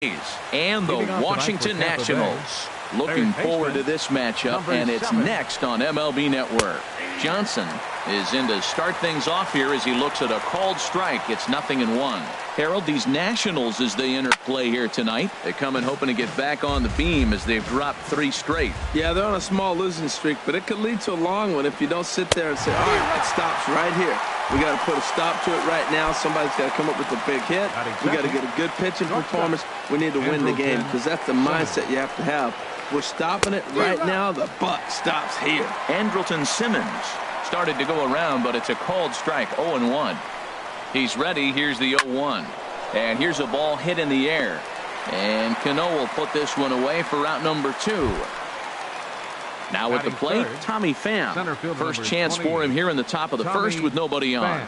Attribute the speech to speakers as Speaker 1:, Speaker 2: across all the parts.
Speaker 1: and the Washington Nationals. Looking forward to this matchup, and it's next on MLB Network. Johnson is in to start things off here as he looks at a called strike. It's 0-1. Harold, these Nationals, as they enter play here tonight, they come in hoping to get back on the beam as they've dropped 3 straight.
Speaker 2: Yeah, they're on a small losing streak, but it could lead to a long one if you don't sit there and say, all right, it stops right here. We got to put a stop to it right now. Somebody's got to come up with a big hit. We got to get a good pitching performance. We need to win the game because that's the mindset you have to have. We're stopping it right now. The buck stops here.
Speaker 1: Andrelton Simmons started to go around, but it's a called strike. 0-1. He's ready. Here's the 0-1. And here's a ball hit in the air. And Cano will put this one away for out number 2. Now at the plate, Tommy Pham. First chance for him here in the top of the first with nobody on.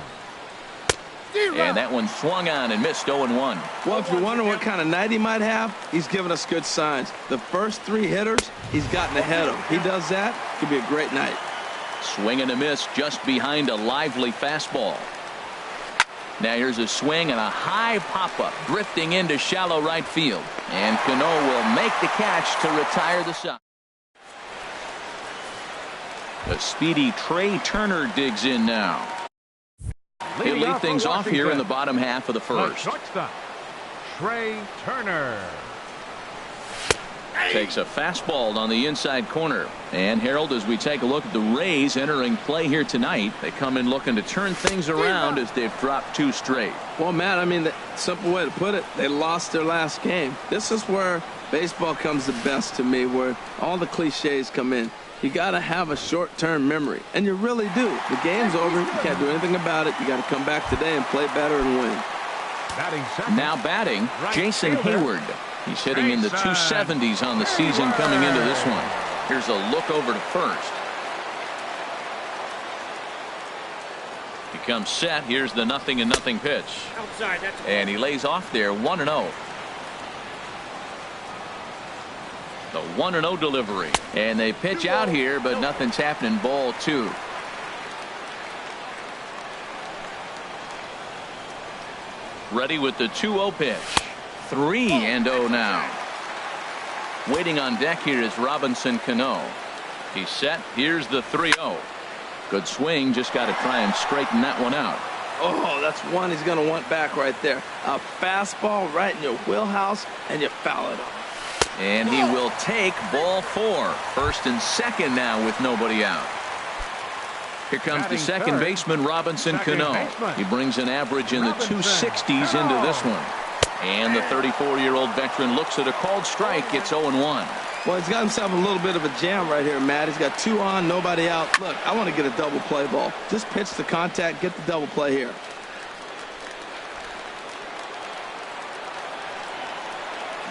Speaker 1: And that one swung on and missed. 0-1.
Speaker 2: Well, if you're wondering what kind of night he might have, he's given us good signs. The first 3 hitters, he's gotten ahead of. He does that, could be a great night.
Speaker 1: Swing and a miss just behind a lively fastball. Now here's a swing and a high pop-up drifting into shallow right field. And Cano will make the catch to retire the side. The speedy Trey Turner digs in now. He'll lead things off here in the bottom half of the first.
Speaker 3: Trey Turner
Speaker 1: takes a fastball on the inside corner. And Harold, as we take a look at the Rays entering play here tonight, they come in looking to turn things around as they've dropped 2 straight.
Speaker 2: Well, Matt, I mean, the simple way to put it, they lost their last game. This is where baseball comes the best to me, where all the cliches come in. You got to have a short-term memory, and you really do. The game's over. You can't do anything about it. You got to come back today and play better and win.
Speaker 1: Now batting, Jason Hayward. He's hitting in the 270s on the season coming into this one. Here's a look over to first. He comes set. Here's the 0-0 pitch. And he lays off there 1-0. The 1-0 delivery. And they pitch out here, but nothing's happening. Ball 2. Ready with the 2-0 pitch. 3-0 now. Waiting on deck here is Robinson Cano. He's set. Here's the 3-0. Good swing. Just got to try and straighten that one out.
Speaker 2: Oh, that's one he's going to want back right there. A fastball right in your wheelhouse, and you foul it off.
Speaker 1: And he will take ball 4. First and second now with nobody out. Here comes the second baseman, Robinson Cano. He brings an average in the 260s into this one. And the 34-year-old veteran looks at a called strike. It's 0-1.
Speaker 2: Well, he's got himself a little bit of a jam right here, Matt. He's got 2 on, nobody out. Look, I want to get a double play ball. Just pitch the contact, get the double play here.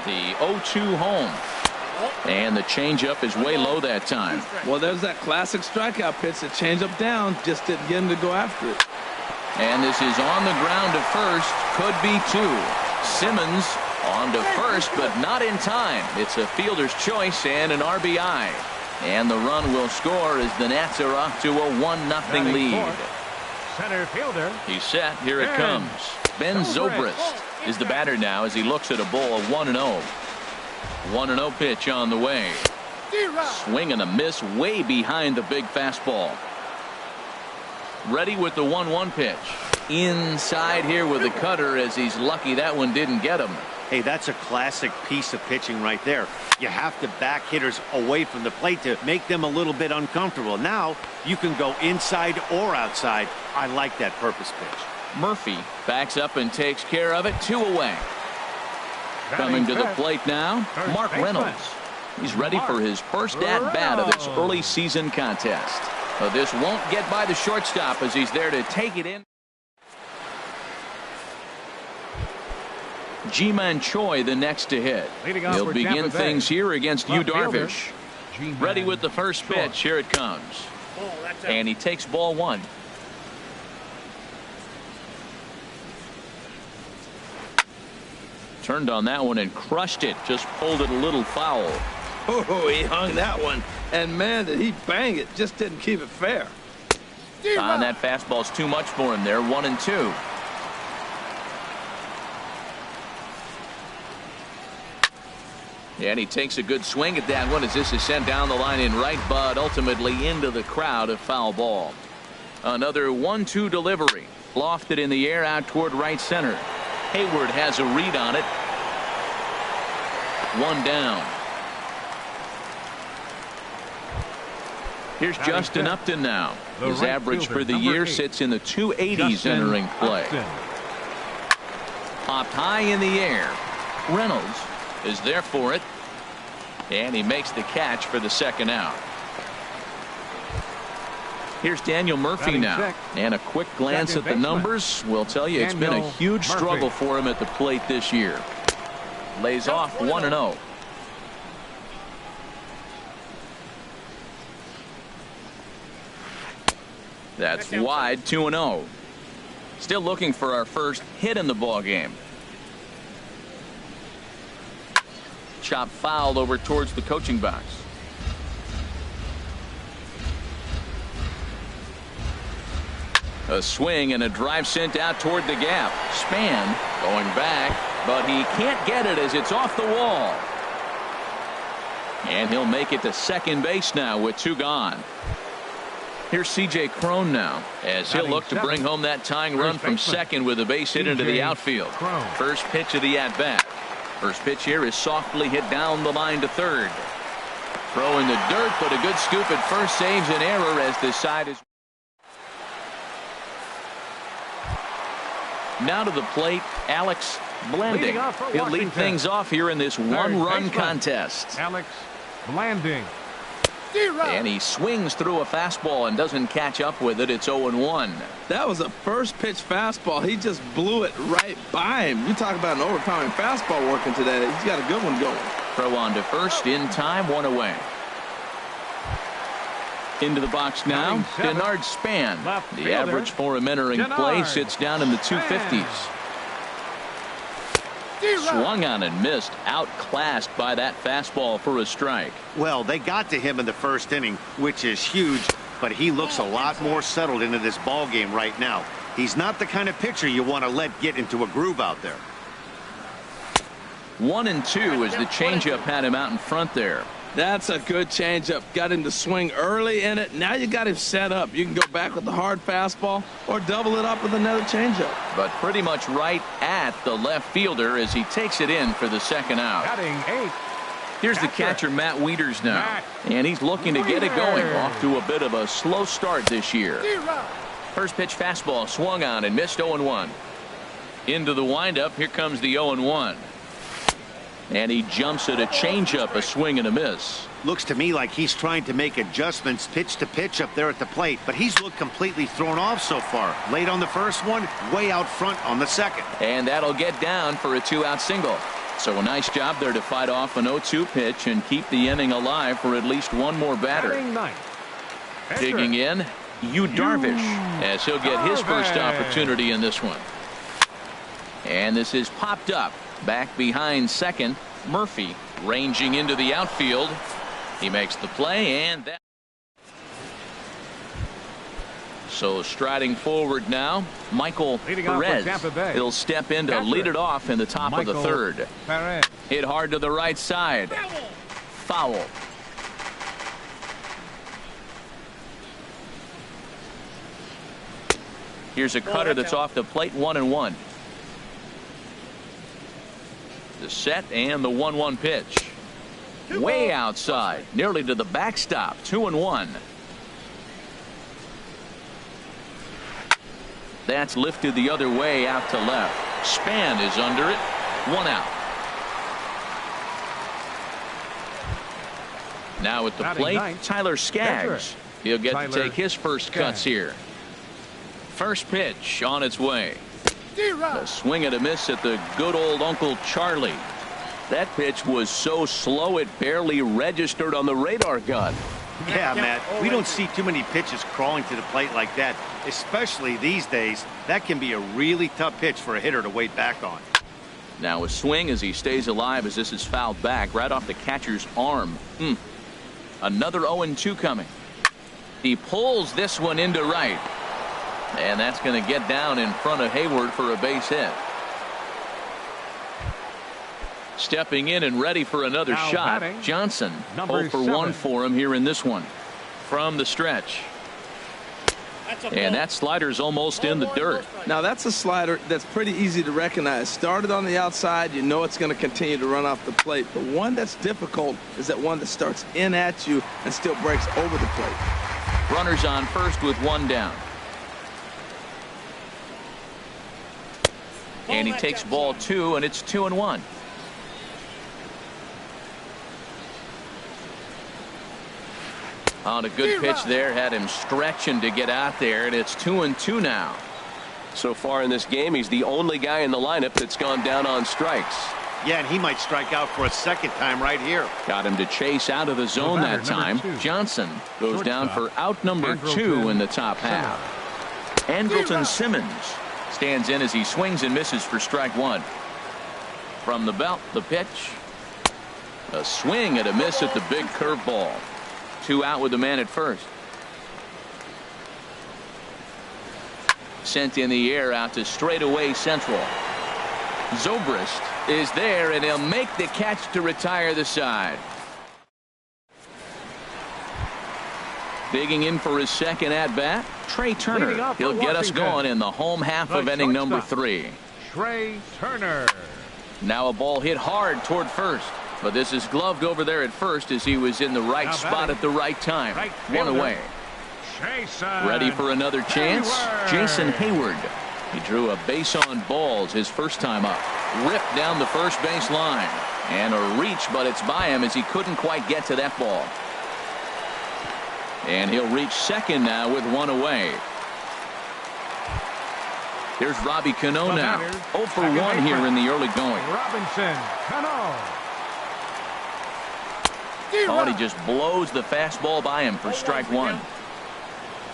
Speaker 1: The 0-2 home. And the changeup is way low that time.
Speaker 2: Well, there's that classic strikeout pitch. The changeup down, just didn't get him to go after it.
Speaker 1: And this is on the ground to first. Could be 2. Simmons on to first, but not in time. It's a fielder's choice and an RBI. And the run will score as the Nats are off to a 1-0 lead.
Speaker 3: Center fielder.
Speaker 1: He's set. Here it comes. Ben Zobrist is the batter now as he looks at a ball of 1-0. 1-0 pitch on the way. Swing and a miss way behind the big fastball. Ready with the 1-1 pitch. Inside here with the cutter as he's lucky that one didn't get him.
Speaker 4: Hey, that's a classic piece of pitching right there. You have to back hitters away from the plate to make them a little bit uncomfortable. Now you can go inside or outside. I like that purpose pitch.
Speaker 1: Murphy backs up and takes care of it. 2 away. Coming to the plate now, Mark Reynolds. He's ready for his first at-bat of this early season contest. This won't get by the shortstop as he's there to take it in. Ji-Man Choi the next to hit. He'll begin things here against Yu Darvish. Ready with the first pitch. Here it comes. And he takes ball 1. Turned on that one and crushed it. Just pulled it a little foul.
Speaker 2: Oh, he hung that one. And, man, did he bang it. Just didn't keep it fair.
Speaker 1: That fastball's too much for him there. 1-2. And he takes a good swing at that one as this is sent down the line in right, but ultimately into the crowd, a foul ball. Another 1-2 delivery. Lofted in the air out toward right center. Hayward has a read on it. One down. Here's Justin Upton now. His average for the year sits in the 280s entering play. Popped high in the air. Reynolds is there for it. And he makes the catch for the second out. Here's Daniel Murphy now. And a quick glance at the numbers will tell you it's been a huge struggle for him at the plate this year. Lays off 1-0. That's wide, 2-0. Still looking for our first hit in the ball game. Chop fouled over towards the coaching box. A swing and a drive sent out toward the gap. Span going back, but he can't get it as it's off the wall. And he'll make it to second base now with 2 gone. Here's C.J. Cron now as he'll look to bring home that tying run from second with a base hit into the outfield. First pitch of the at-bat. First pitch here is softly hit down the line to third. Throw in the dirt, but a good scoop at first saves an error as this side is. Now to the plate, Alex Blanding. He'll lead things off here in this one-run contest.
Speaker 3: Alex Blanding.
Speaker 1: And he swings through a fastball and doesn't catch up with it. It's 0-1.
Speaker 2: That was a first pitch fastball. He just blew it right by him. You talk about an overpowering fastball working today. He's got a good one going.
Speaker 1: Throw on to first in time, 1 away. Into the box now, Denard Span. The average for him entering play sits down in the 250s. Swung on and missed, outclassed by that fastball for a strike.
Speaker 4: Well, they got to him in the first inning, which is huge, but he looks a lot more settled into this ball game right now. He's not the kind of pitcher you want to let get into a groove out there.
Speaker 1: 1-2 as the changeup had him out in front there.
Speaker 2: That's a good changeup. Got him to swing early in it. Now you got him set up. You can go back with the hard fastball or double it up with another changeup.
Speaker 1: But pretty much right at the left fielder as he takes it in for the second out. Here's the catcher, Matt Wieters now. And he's looking to get it going. Off to a bit of a slow start this year. First pitch fastball swung on and missed 0-1. Into the windup. Here comes the 0-1. And he jumps at a changeup, a swing and a miss.
Speaker 4: Looks to me like he's trying to make adjustments pitch to pitch up there at the plate, but he's looked completely thrown off so far. Late on the first one, way out front on the second.
Speaker 1: And that'll get down for a 2-out single. So a nice job there to fight off an 0-2 pitch and keep the inning alive for at least one more batter. Digging in, Yu Darvish, as he'll get his first opportunity in this one. And this is popped up. Back behind second, Murphy ranging into the outfield. He makes the play, and that. So striding forward now, Michael Perez. He'll step in to lead it off in the top of the third. Hit hard to the right side. Foul. Here's a cutter that's off the plate, 1-1. The set and the 1-1 pitch. Way outside, nearly to the backstop, 2-1. That's lifted the other way out to left. Span is under it, 1 out. Now at the plate, Tyler Skaggs. He'll get to take his first cuts here. First pitch on its way. A swing and a miss at the good old Uncle Charlie. That pitch was so slow it barely registered on the radar gun.
Speaker 4: Yeah, Matt, we don't see too many pitches crawling to the plate like that, especially these days. That can be a really tough pitch for a hitter to wait back on.
Speaker 1: Now a swing as he stays alive as this is fouled back right off the catcher's arm. Another 0-2 coming. He pulls this one into right. And that's going to get down in front of Hayward for a base hit. Stepping in and ready for another
Speaker 3: Now
Speaker 1: shot.
Speaker 3: batting,
Speaker 1: Johnson,
Speaker 3: number
Speaker 1: 0 for 1
Speaker 3: 7.
Speaker 1: for him here in this one. From the stretch. And that slider's almost in the dirt.
Speaker 2: Now that's a slider that's pretty easy to recognize. Started on the outside, you know it's going to continue to run off the plate. The one that's difficult is that one that starts in at you and still breaks over the plate.
Speaker 1: Runners on first with 1 down. And he takes ball 2, and it's 2-1. On a good pitch there, had him stretching to get out there, and it's 2-2 now.
Speaker 5: So far in this game, he's the only guy in the lineup that's gone down on strikes.
Speaker 4: Yeah, and he might strike out for a second time right here.
Speaker 1: Got him to chase out of the zone that time. Johnson goes down for out number 2 in the top half. Andrelton Simmons stands in as he swings and misses for strike 1. From the belt, the pitch. A swing and a miss at the big curveball. 2 out with the man at first. Sent in the air out to straightaway central. Zobrist is there, and he'll make the catch to retire the side. Digging in for his second at bat, Trey Turner. He'll get us going in the home half of inning number 3.
Speaker 3: Trey Turner.
Speaker 1: Now a ball hit hard toward first. But this is gloved over there at first as he was in the right spot at the right time. 1 away. Ready for another chance? Jason Hayward. He drew a base on balls his first time up. Ripped down the first base line. And a reach, but it's by him as he couldn't quite get to that ball. And he'll reach second now with 1 away. Here's Robbie Cano now. 0 for 1 here in the early going.
Speaker 3: Robinson Cano.
Speaker 1: Oh, and he just blows the fastball by him for strike 1.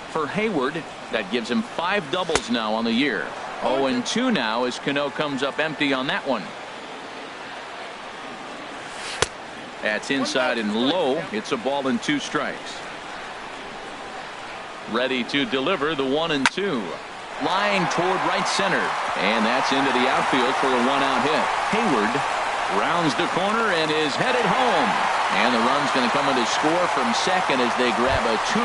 Speaker 1: For Hayward, that gives him 5 doubles now on the year. 0-2 now as Cano comes up empty on that one. That's inside and low. It's a ball and 2 strikes. Ready to deliver the 1-2. Lying toward right center. And that's into the outfield for a 1-out hit. Hayward rounds the corner and is headed home. And the run's going to come in to score from second as they grab a 2-0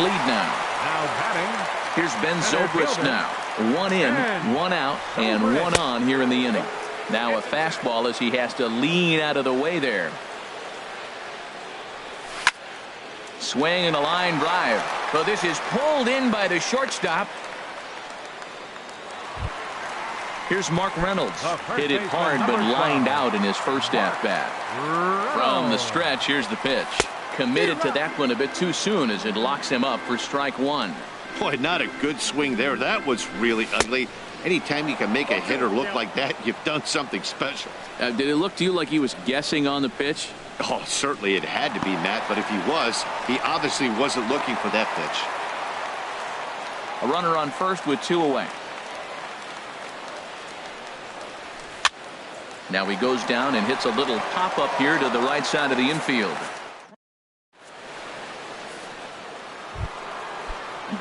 Speaker 1: lead now.
Speaker 3: Now batting.
Speaker 1: Here's Ben Zobrist now. 1 in, 1 out, and 1 on here in the inning. Now a fastball as he has to lean out of the way there. Swing and a line drive. So this is pulled in by the shortstop. Here's Mark Reynolds. Hit it hard but lined out in his first at-bat. From the stretch, here's the pitch. Committed to that one a bit too soon as it locks him up for strike 1.
Speaker 4: Boy, not a good swing there. That was really ugly. Anytime you can make a hitter look like that, you've done something special.
Speaker 1: Did it look to you like he was guessing on the pitch?
Speaker 4: Oh, certainly it had to be, Matt, but if he was, he obviously wasn't looking for that pitch.
Speaker 1: A runner on first with 2 away. Now he goes down and hits a little pop-up here to the right side of the infield.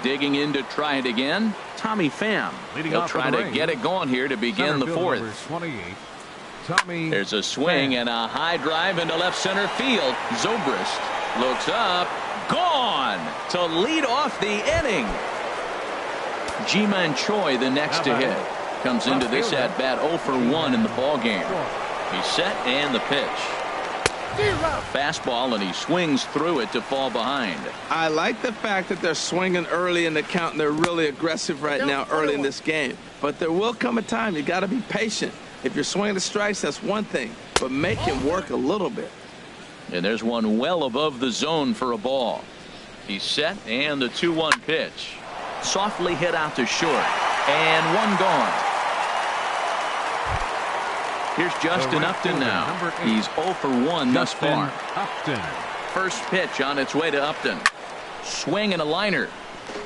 Speaker 1: Digging in to try it again, Tommy Pham. He'll try to get it going here to begin the 4th.
Speaker 3: 28. Tommy.
Speaker 1: There's a swing and a high drive into left center field. Zobrist looks up, gone to lead off the inning. Ji-Man Choi the next to hit. Comes into this at bat 0 for 1 in the ball game. He's set and the pitch. A fastball and he swings through it to fall behind.
Speaker 2: I like the fact that they're swinging early in the count and they're really aggressive right now early in this game. But there will come a time you got to be patient. If you're swinging the strikes, that's one thing, but make him work a little bit.
Speaker 1: And there's one well above the zone for a ball. He's set and the 2-1 pitch. Softly hit out to short and 1 gone. Here's Justin Upton now. He's 0 for 1 thus far.
Speaker 3: Upton.
Speaker 1: First pitch on its way to Upton. Swing and a liner,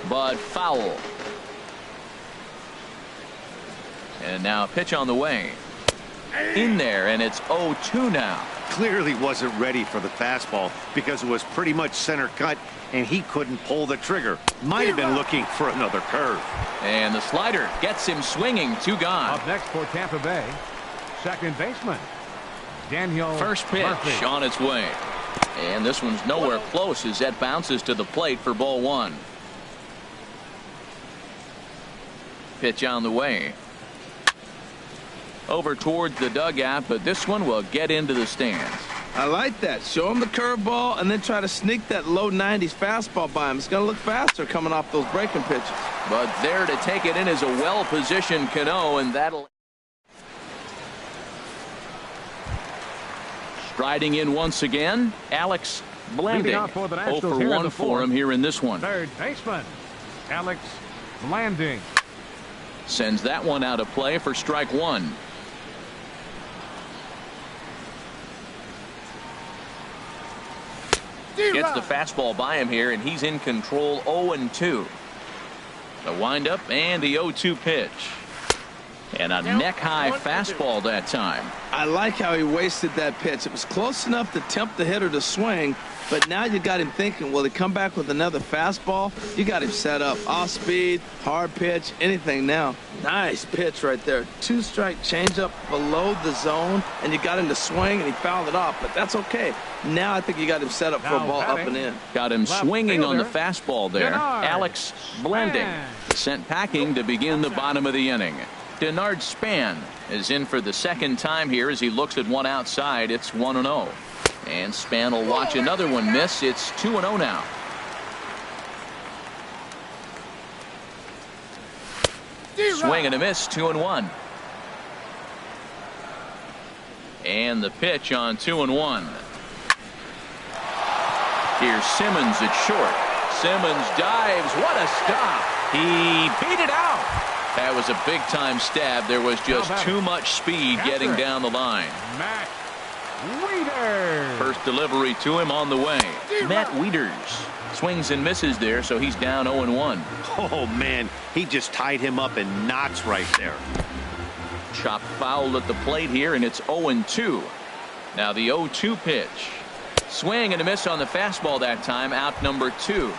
Speaker 1: but foul. And now a pitch on the way. In there, and it's 0-2 now.
Speaker 4: Clearly wasn't ready for the fastball because it was pretty much center cut and he couldn't pull the trigger. Might have been looking for another curve.
Speaker 1: And the slider gets him swinging. 2 gone.
Speaker 3: Up next for Tampa Bay, second baseman Daniel
Speaker 1: First pitch
Speaker 3: Murphy.
Speaker 1: on its way. And this one's nowhere close as that bounces to the plate for ball one. Pitch on the way. Over towards the dugout, but this one will get into the stands.
Speaker 2: I like that. Show him the curveball and then try to sneak that low 90s fastball by him. It's going to look faster coming off those breaking pitches.
Speaker 1: But there to take it in is a well-positioned Cano, and that'll... Striding in once again, Alex Blanding.
Speaker 3: Leading off for the
Speaker 1: 0
Speaker 3: Nationals
Speaker 1: for
Speaker 3: here in
Speaker 1: 1
Speaker 3: the
Speaker 1: for
Speaker 3: fourth.
Speaker 1: him here in this one.
Speaker 3: Third baseman, Alex Blanding.
Speaker 1: Sends that one out of play for strike one. Gets the fastball by him here, and he's in control. 0-2. The windup and the 0-2 pitch. And a neck-high fastball that time.
Speaker 2: I like how he wasted that pitch. It was close enough to tempt the hitter to swing, but now you got him thinking, will he come back with another fastball? You got him set up. Off speed, hard pitch, anything now. Nice pitch right there. 2-strike changeup below the zone, and you got him to swing, and he fouled it off, but that's okay. Now I think you got him set up for a ball up and in.
Speaker 1: Got him swinging on the fastball there.
Speaker 3: Denard
Speaker 1: Alex Blanding sent packing to begin the bottom of the inning. Denard Span is in for the second time here as he looks at one outside. It's 1-0. And Span will watch another one miss. It's 2-0 now. Swing and a miss, 2-1. And the pitch on 2-1. Here's Simmons at short. Simmons dives. What a stop. He beat it out. That was a big-time stab. There was just too much speed getting down the line.
Speaker 3: Matt Wieters.
Speaker 1: First delivery to him on the way. Matt Wieters swings and misses there, so he's down 0-1.
Speaker 4: Oh, man, he just tied him up in knots right there.
Speaker 1: Chopped foul at the plate here, and it's 0-2. Now the 0-2 pitch. Swing and a miss on the fastball that time. Out number 2.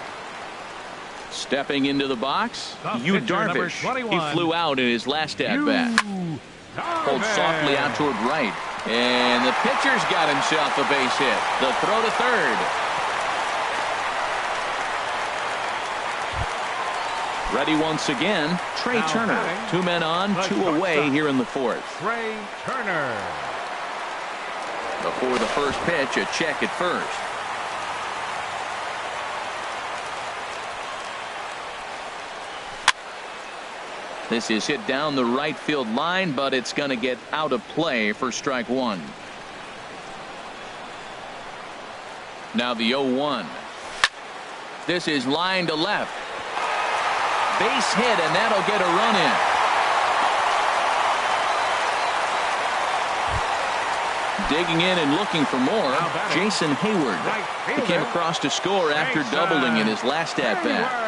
Speaker 1: Stepping into the box, Yu Darvish. He flew out in his last at-bat. Pulled softly out toward right. And the pitcher's got himself a base hit. The throw to third. Ready once again, Trey Turner. 2 men on, 2 away here in the fourth.
Speaker 3: Trey Turner.
Speaker 1: Before the first pitch, a check at first. This is hit down the right field line, but it's going to get out of play for strike one. Now the 0-1. This is line to left. Base hit, and that'll get a run in. Digging in and looking for more, Jason Hayward. He came across to score after doubling in his last at-bat.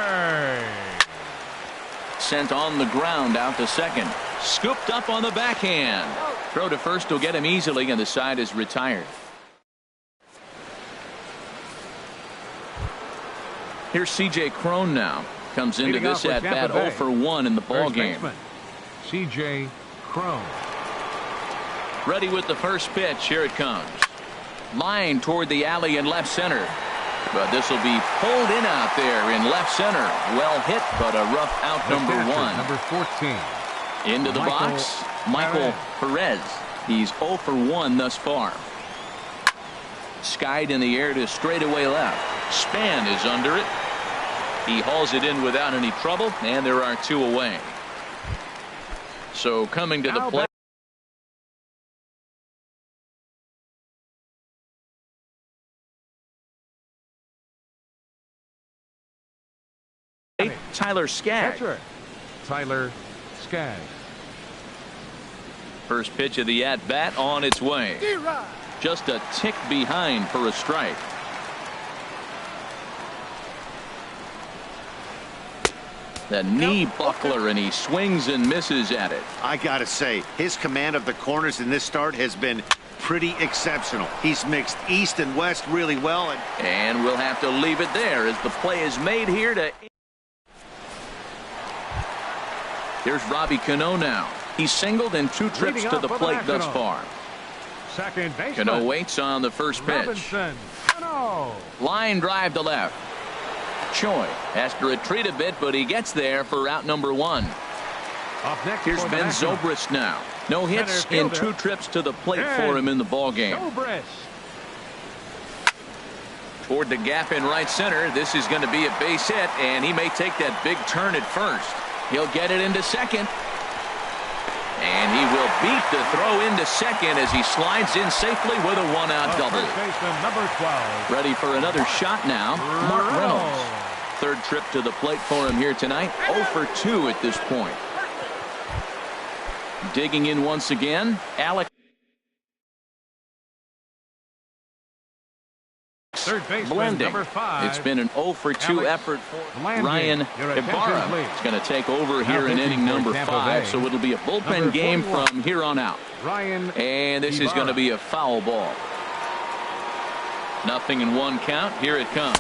Speaker 1: Sent on the ground out to second. Scooped up on the backhand. Throw to first will get him easily, and the side is retired. Here's C.J. Cron now. Comes into this at bat 0 for 1 in the ball game.
Speaker 3: C.J. Cron.
Speaker 1: Ready with the first pitch. Here it comes. Line toward the alley in left center. But this will be pulled in out there in left center. Well hit, but a rough out number 1.
Speaker 3: Number 14.
Speaker 1: Into the box, Michael Perez. He's 0 for 1 thus far. Skied in the air to straightaway left. Span is under it. He hauls it in without any trouble, and there are 2 away. So coming to the plate. Tyler Skaggs.
Speaker 3: Tyler Skaggs.
Speaker 1: First pitch of the at-bat on its way. Just a tick behind for a strike. The knee buckler, and he swings and misses at it.
Speaker 4: I gotta say, his command of the corners in this start has been pretty exceptional. He's mixed east and west really well.
Speaker 1: And we'll have to leave it there as the play is made here to... Here's Robbie Cano now. He's singled in 2 trips to the plate thus far.
Speaker 3: Second baseman.
Speaker 1: Cano waits on the first pitch.
Speaker 3: Robinson. Cano.
Speaker 1: Line drive to left. Choi has to retreat a bit, but he gets there for out number 1.
Speaker 3: Up next
Speaker 1: Here's
Speaker 3: for the
Speaker 1: Ben
Speaker 3: Nationals.
Speaker 1: Zobrist now. No hits
Speaker 3: Center
Speaker 1: in
Speaker 3: fielder.
Speaker 1: 2 trips to the plate
Speaker 3: Ben
Speaker 1: for him in the ballgame.
Speaker 3: Zobrist.
Speaker 1: Toward the gap in right center. This is going to be a base hit, and he may take that big turn at first. He'll get it into second. And he will beat the throw into second as he slides in safely with a 1-out double.
Speaker 3: First baseman, number 12.
Speaker 1: Ready for another shot now. Mark Reynolds. Third trip to the plate for him here tonight. 0 for 2 at this point. Digging in once again, Alex.
Speaker 3: Third baseman,
Speaker 1: Blending.
Speaker 3: number 5.
Speaker 1: It's been an 0 for 2
Speaker 3: Alex
Speaker 1: effort for
Speaker 3: Blending.
Speaker 1: Ryan
Speaker 3: Your attention,
Speaker 1: Ibarra.
Speaker 3: please.
Speaker 1: It's going to take over
Speaker 3: Now
Speaker 1: here in
Speaker 3: pitching
Speaker 1: inning
Speaker 3: for
Speaker 1: number
Speaker 3: Tampa
Speaker 1: 5,
Speaker 3: Bay.
Speaker 1: so it'll be a bullpen
Speaker 3: Number
Speaker 1: game
Speaker 3: 41.
Speaker 1: from here on out.
Speaker 3: Ryan
Speaker 1: And this is
Speaker 3: Ibarra.
Speaker 1: going to be a foul ball. 0-1 count. Here it comes.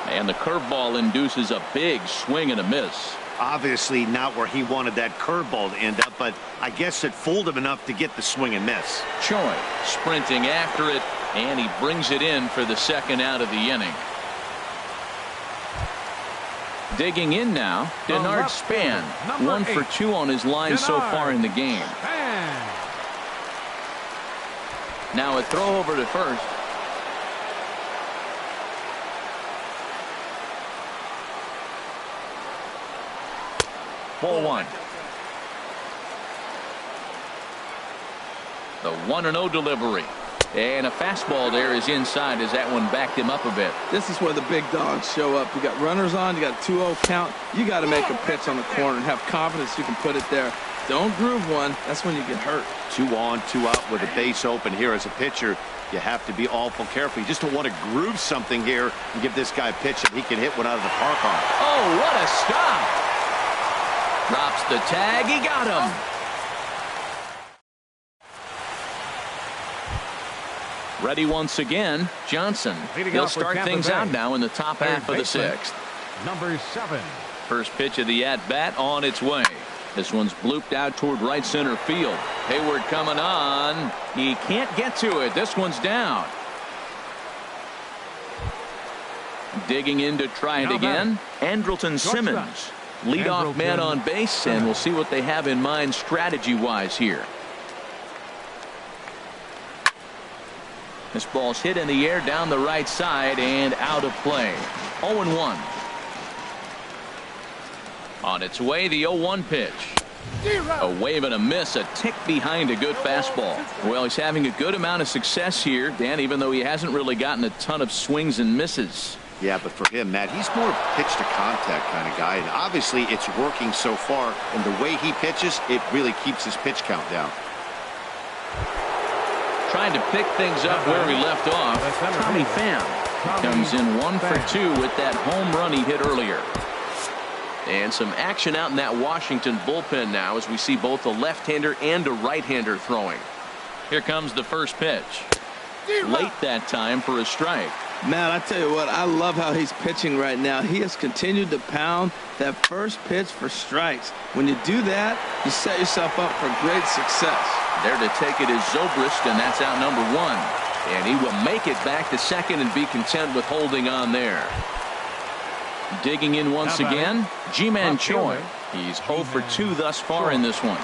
Speaker 1: And the curveball induces a big swing and a miss.
Speaker 4: Obviously not where he wanted that curveball to end up, but I guess it fooled him enough to get the swing and miss.
Speaker 1: Choi sprinting after it, and he brings it in for the second out of the inning. Digging in now, Denard
Speaker 3: left
Speaker 1: Span.
Speaker 3: fielder, number
Speaker 1: 1 for
Speaker 3: 8.
Speaker 1: 2 on his line so
Speaker 3: Denard
Speaker 1: far in the game.
Speaker 3: Span.
Speaker 1: Now a throw over to first. Ball 1. The 1-0 delivery. And a fastball there is inside as that one backed him up a bit.
Speaker 2: This is where the big dogs show up. You got runners on, you got a 2-0 count. You got to make a pitch on the corner and have confidence you can put it there. Don't groove one. That's when you get hurt.
Speaker 4: 2 on, 2 out with a base open here as a pitcher. You have to be awful careful. You just don't want to groove something here and give this guy a pitch that he can hit one out of the park on.
Speaker 1: Oh, what a stop. Drops the tag. He got him. Ready once again. Johnson.
Speaker 3: Leading
Speaker 1: He'll
Speaker 3: off for
Speaker 1: start
Speaker 3: Tampa
Speaker 1: things
Speaker 3: Bay.
Speaker 1: out now in the top
Speaker 3: Third
Speaker 1: half of the
Speaker 3: baseman,
Speaker 1: 6th.
Speaker 3: Number 7.
Speaker 1: First pitch of the at-bat on its way. This one's blooped out toward right center field. Hayward coming on. He can't get to it. This one's down. Digging in to try it
Speaker 3: Now
Speaker 1: again. Andrelton Simmons. Leadoff man on base, and we'll see what they have in mind strategy-wise here. This ball's hit in the air down the right side and out of play. 0-1. On its way, the 0-1 pitch. A wave and a miss, a tick behind a good fastball. Well, he's having a good amount of success here, Dan, even though he hasn't really gotten a ton of swings and misses.
Speaker 4: Yeah, but for him, Matt, he's more of a pitch to contact kind of guy, and obviously it's working so far, and the way he pitches, it really keeps his pitch count down.
Speaker 1: Trying to pick things up where we left off. Tommy Pham comes in 1 for 2 with that home run he hit earlier. And some action out in that Washington bullpen now as we see both a left-hander and a right-hander throwing. Here comes the first pitch. Late that time for a strike.
Speaker 2: Man, I tell you what, I love how he's pitching right now. He has continued to pound that first pitch for strikes. When you do that, you set yourself up for great success.
Speaker 1: There to take it is Zobrist, and that's out number 1. And he will make it back to second and be content with holding on there. Digging in once again, Ji-Man Choi. He's 0 for 2 thus far in this one.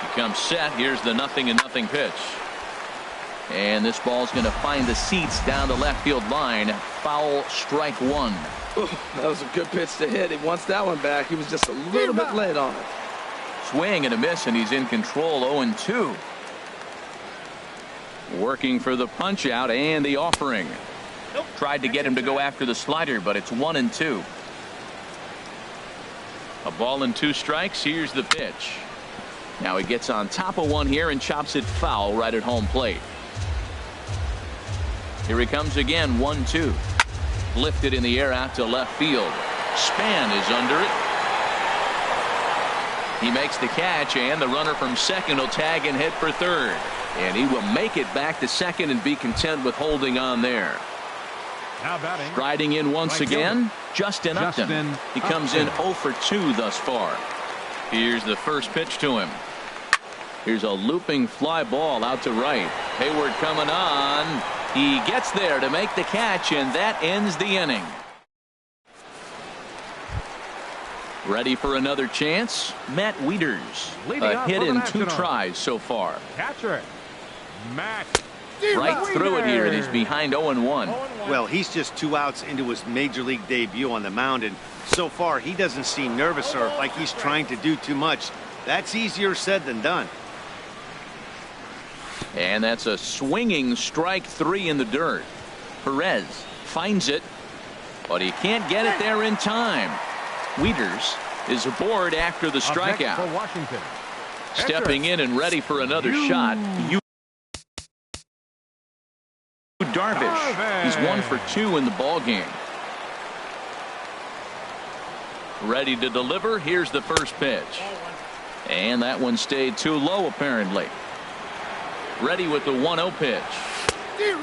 Speaker 1: He comes set. Here's the 0-0 pitch. And this ball's going to find the seats down the left field line. Foul, strike 1.
Speaker 2: Ooh, that was a good pitch to hit. He wants that one back. He was just a little bit late on it.
Speaker 1: Swing and a miss, and he's in control. 0-2. Working for the punch out and the offering. Tried to get him to go after the slider, but it's 1-2. A ball and 2 strikes. Here's the pitch. Now he gets on top of one here and chops it foul right at home plate. Here he comes again. 1-2. Lifted in the air out to left field. Span is under it. He makes the catch, and the runner from second will tag and head for third. And he will make it back to second and be content with holding on there.
Speaker 3: Now batting.
Speaker 1: Striding in once again, Justin Upton. He comes in 0 for 2 thus far. Here's the first pitch to him. Here's a looping fly ball out to right. Hayward coming on. He gets there to make the catch, and that ends the inning. Ready for another chance? Matt Wieters. A hit in 2 tries so far.
Speaker 3: Catcher, Matt.
Speaker 1: Right through it here, and he's behind 0-1.
Speaker 4: Well, he's just 2 outs into his major league debut on the mound, and so far he doesn't seem nervous or like he's trying to do too much. That's easier said than done.
Speaker 1: And that's a swinging strike 3 in the dirt. Perez finds it, but he can't get it there in time. Wieters is aboard after the strikeout.
Speaker 3: For Washington.
Speaker 1: Stepping in and ready for another shot. Darvish. He's 1 for 2 in the ball game. Ready to deliver. Here's the first pitch. And that one stayed too low apparently. Ready with the 1-0 pitch.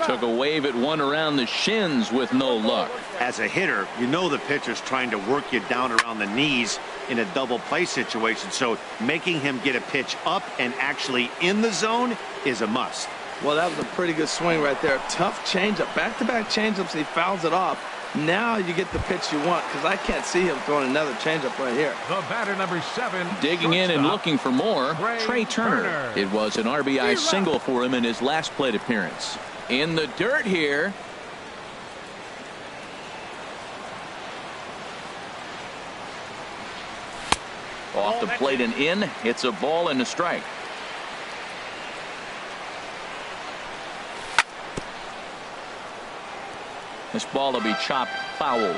Speaker 1: Took a wave at one around the shins with no luck.
Speaker 4: As a hitter, you know the pitcher's trying to work you down around the knees in a double play situation, so making him get a pitch up and actually in the zone is a must.
Speaker 2: Well, that was a pretty good swing right there. Tough changeup. Back-to-back changeups, and he fouls it off. Now you get the pitch you want, because I can't see him throwing another changeup right here.
Speaker 3: The batter, number 7.
Speaker 1: Digging in and looking for more, Trey Turner. It was an RBI single for him in his last plate appearance. In the dirt here. Off the plate and in. It's a ball and a strike. This ball will be chopped foul.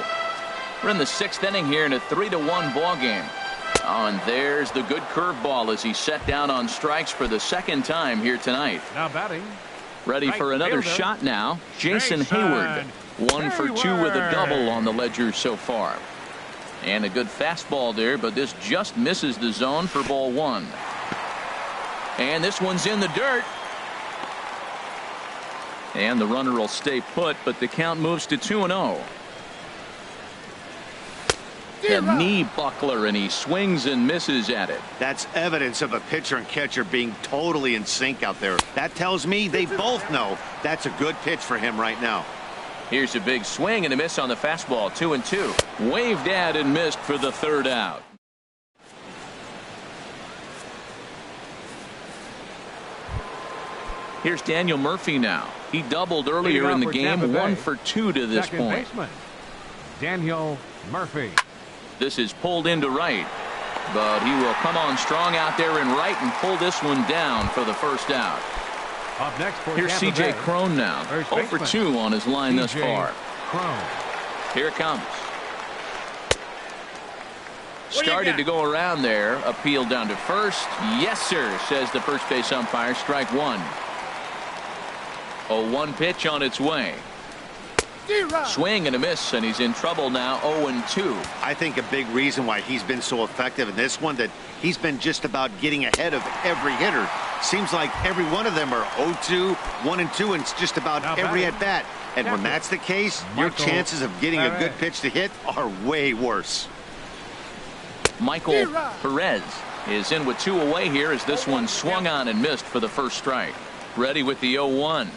Speaker 1: We're in the 6th inning here in a 3-1 ball game. Oh, and there's the good curveball as he's set down on strikes for the 2nd time here tonight.
Speaker 3: Now batting.
Speaker 1: Ready for another shot now. Jason Hayward. 1 for 2 with a double on the ledger so far. And a good fastball there, but this just misses the zone for ball 1. And this one's in the dirt. And the runner will stay put, but the count moves to 2-0. The knee buckler, and he swings and misses at it.
Speaker 4: That's evidence of a pitcher and catcher being totally in sync out there. That tells me they both know that's a good pitch for him right now.
Speaker 1: Here's a big swing and a miss on the fastball. 2-2. Waved at and missed for the 3rd out. Here's Daniel Murphy now. He doubled earlier in the game. 1 for 2 to this point.
Speaker 3: Baseman, Daniel Murphy.
Speaker 1: This is pulled into right, but he will come on strong out there in right and pull this one down for the 1st out.
Speaker 3: Up next for
Speaker 1: Here's C.J. Cron now. 0 for 2 on his line thus far.
Speaker 3: Cron.
Speaker 1: Here it comes. Started to go around there. Appeal down to first. Yes, sir, says the first base umpire. Strike 1. A 1 pitch on its way. Swing and a miss, and he's in trouble now. 0-2.
Speaker 4: I think a big reason why he's been so effective in this one, that he's been just about getting ahead of every hitter. Seems like every one of them are 0-2, 1-2, and it's just about every at bat. And when that's the case, your chances of getting a good pitch to hit are way worse.
Speaker 1: Michael Perez is in with 2 away here as this one swung on and missed for the 1st strike. Ready with the 0-1.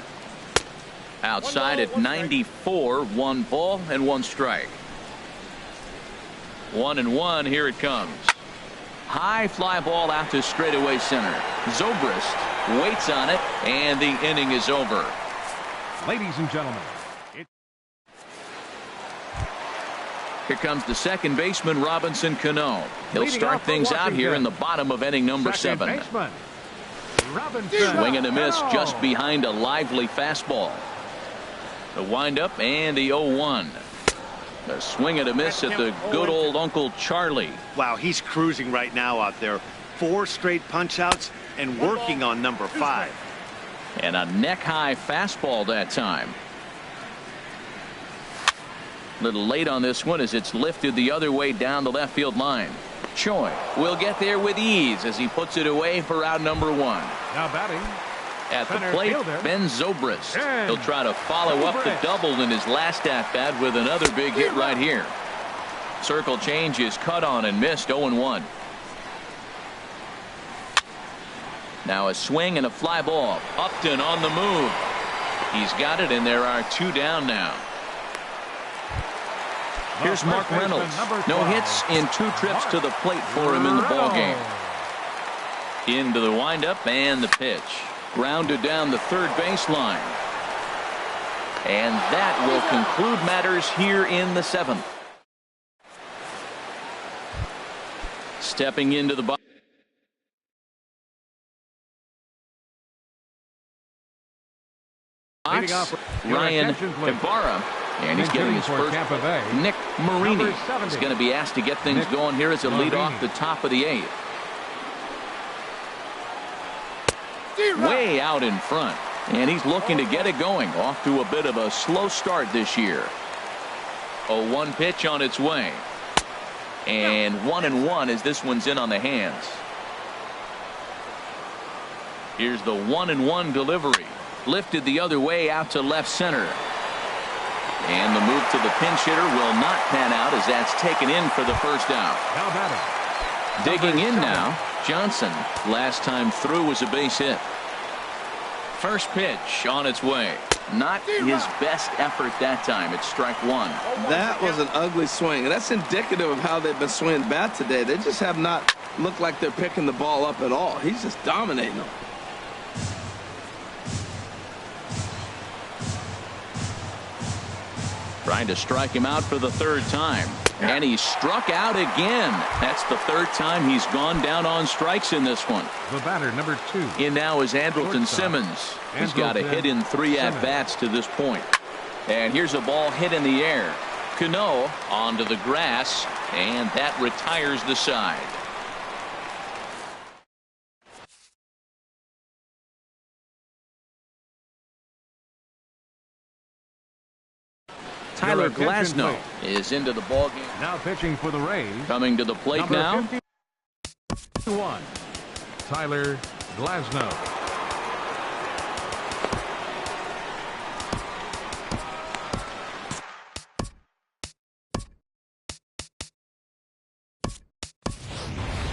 Speaker 1: Outside at 94, 1 ball and 1 strike. 1-1. Here it comes. High fly ball out to straightaway center. Zobrist waits on it, and the inning is over.
Speaker 3: Ladies and gentlemen,
Speaker 1: here comes the 2nd baseman, Robinson Cano. He'll start things out here in the bottom of inning number 7. Swing and a miss just behind a lively fastball. The windup and the 0-1. A swing and a miss at the good old Uncle Charlie.
Speaker 4: Wow, he's cruising right now out there. 4 straight punch outs and working on number 5.
Speaker 1: And a neck high fastball that time. A little late on this one as it's lifted the other way down the left field line. Choi will get there with ease as he puts it away for out number 1.
Speaker 3: Now batting.
Speaker 1: At the plate, Ben Zobrist. He'll try to follow up the double in his last at-bat with another big hit right here. Circle change is cut on and missed. 0-1. Now a swing and a fly ball. Upton on the move. He's got it, and there are 2 down now. Here's Mark Reynolds. No hits in 2 trips to the plate for him in the ballgame. Into the windup and the pitch. Grounded down the third baseline. And that will conclude matters here in the 7th. Stepping into the box. Ryan Ibarra, and he's getting his first. Nick Marini is going to be asked to get things going here as a lead off the top of the 8th. Way out in front, and he's looking to get it going. Off to a bit of a slow start this year. A 1 pitch on its way, and 1-1 as this one's in on the hands. Here's the 1-1 delivery. Lifted the other way out to left center. And the move to the pinch hitter will not pan out as that's taken in for the first out. Digging in now, Johnson. Last time through was a base hit. First pitch on its way. Not his best effort that time. It's strike 1.
Speaker 2: That was an ugly swing. And that's indicative of how they've been swinging bat today. They just have not looked like they're picking the ball up at all. He's just dominating them.
Speaker 1: Trying to strike him out for the 3rd time. And he struck out again. That's the 3rd time he's gone down on strikes in this one.
Speaker 3: The batter, number 2.
Speaker 1: In now is Andrelton Simmons. He's got a hit in 3 at-bats to this point. And here's a ball hit in the air. Cano onto the grass, and that retires the side. Tyler Glasnow is into the ballgame.
Speaker 3: Now pitching for the Rays.
Speaker 1: Coming to the plate now.
Speaker 3: 51. Tyler Glasnow.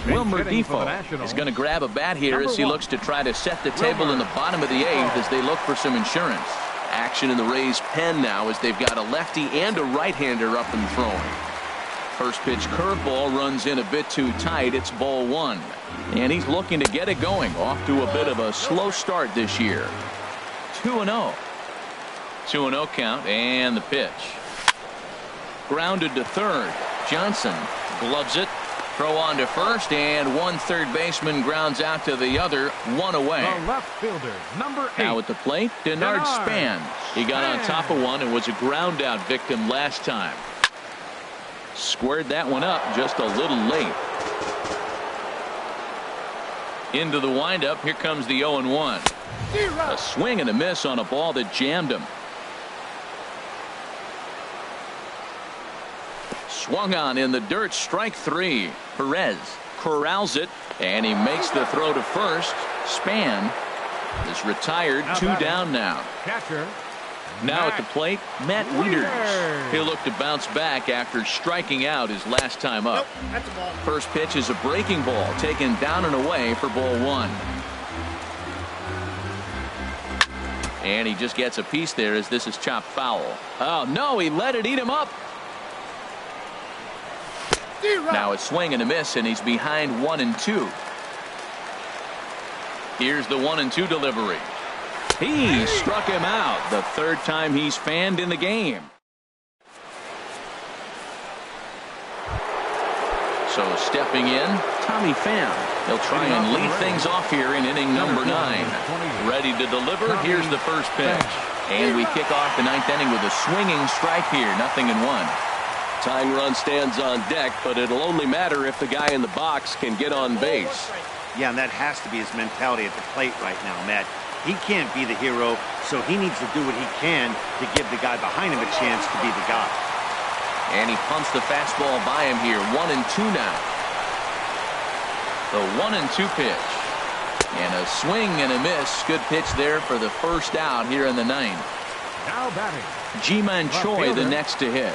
Speaker 1: Wilmer Defoe is going to grab a bat here as he looks to try to set the table in the bottom of the 8th as they look for some insurance. Action in the Rays' pen now as they've got a lefty and a right-hander up and throwing. First pitch curveball runs in a bit too tight. It's ball 1. And he's looking to get it going. Off to a bit of a slow start this year. 2-0. 2-0 count and the pitch. Grounded to third. Johnson gloves it. Throw on to first, and 1 third baseman grounds out to the other, 1 away.
Speaker 3: The left fielder, number 8.
Speaker 1: Now at the plate, Denard Span. He got on top of one and was a ground out victim last time. Squared that one up just a little late. Into the windup, here comes the 0-1. A swing and a miss on a ball that jammed him. Swung on in the dirt, strike 3. Perez corrals it, and he makes the throw to first. Span is retired. 2 down now.
Speaker 3: Catcher.
Speaker 1: Now at the plate, Matt Wieters. He'll look to bounce back after striking out his last time up. First pitch is a breaking ball taken down and away for ball 1. And he just gets a piece there as this is chopped foul. Oh no, he let it eat him up. Now a swing and a miss, and he's behind 1-2. Here's the 1-2 delivery. He struck him out. The 3rd time he's fanned in the game. So stepping in, Tommy Pham. He'll try and lead things off here in inning number 9. Ready to deliver. Here's the first pitch. And we kick off the 9th inning with a swinging strike here. 0-1.
Speaker 5: Tying run stands on deck, but it'll only matter if the guy in the box can get on base.
Speaker 4: Yeah, and that has to be his mentality at the plate right now, Matt. He can't be the hero, so he needs to do what he can to give the guy behind him a chance to be the guy.
Speaker 1: And he pumps the fastball by him here. 1-2 now. The 1-2 pitch. And a swing and a miss. Good pitch there for the first out here in the 9th.
Speaker 3: Now batting.
Speaker 1: Ji-Man Choi the next to hit.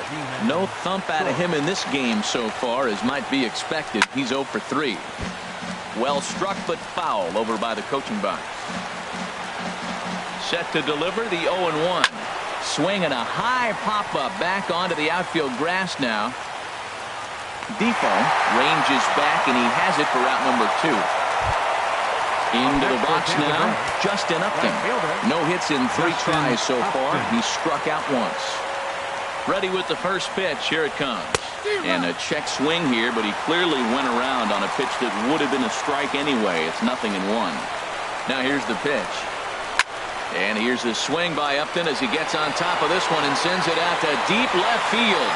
Speaker 1: No thump out of him in this game so far as might be expected. He's 0 for 3. Well struck, but foul over by the coaching box. Set to deliver the 0-1. Swing and a high pop-up back onto the outfield grass now. Defoe ranges back, and he has it for out number 2. Into the box now, Justin Upton. No hits in 3 tries so far. He struck out once. Ready with the first pitch. Here it comes. And a check swing here, but he clearly went around on a pitch that would have been a strike anyway. It's 0-1. Now here's the pitch. And here's a swing by Upton as he gets on top of this one and sends it out to deep left field.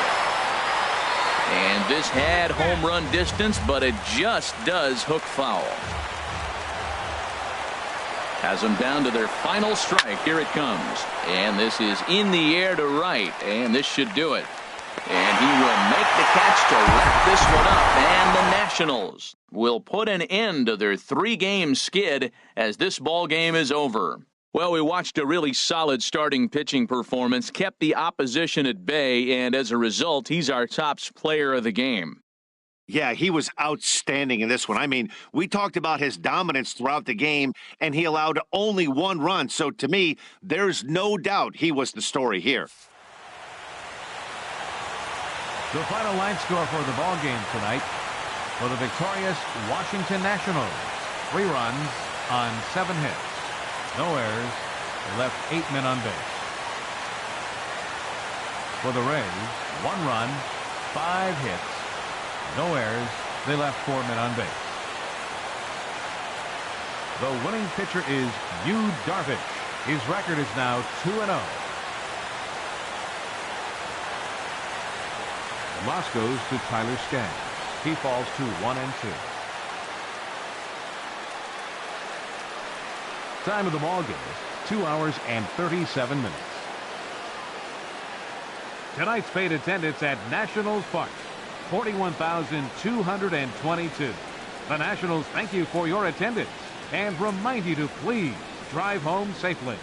Speaker 1: And this had home run distance, but it just does hook foul. Has them down to their final strike. Here it comes. And this is in the air to right. And this should do it. And he will make the catch to wrap this one up. And the Nationals will put an end to their 3-game skid as this ball game is over. Well, we watched a really solid starting pitching performance, kept the opposition at bay, and as a result, he's our top player of the game.
Speaker 4: Yeah, he was outstanding in this one. I mean, we talked about his dominance throughout the game, and he allowed only 1 run. So to me, there's no doubt he was the story here.
Speaker 3: The final line score for the ball game tonight for the victorious Washington Nationals. 3 runs on 7 hits. No errors. They left 8 men on base. For the Rays, 1 run, 5 hits. No errors. They left 4 men on base. The winning pitcher is Yu Darvish. His record is now 2-0. The loss goes to Tyler Skaggs. He falls to 1-2. Time of the ball game, 2 hours and 37 minutes. Tonight's paid attendance at Nationals Park, 41,222. The Nationals thank you for your attendance and remind you to please drive home safely.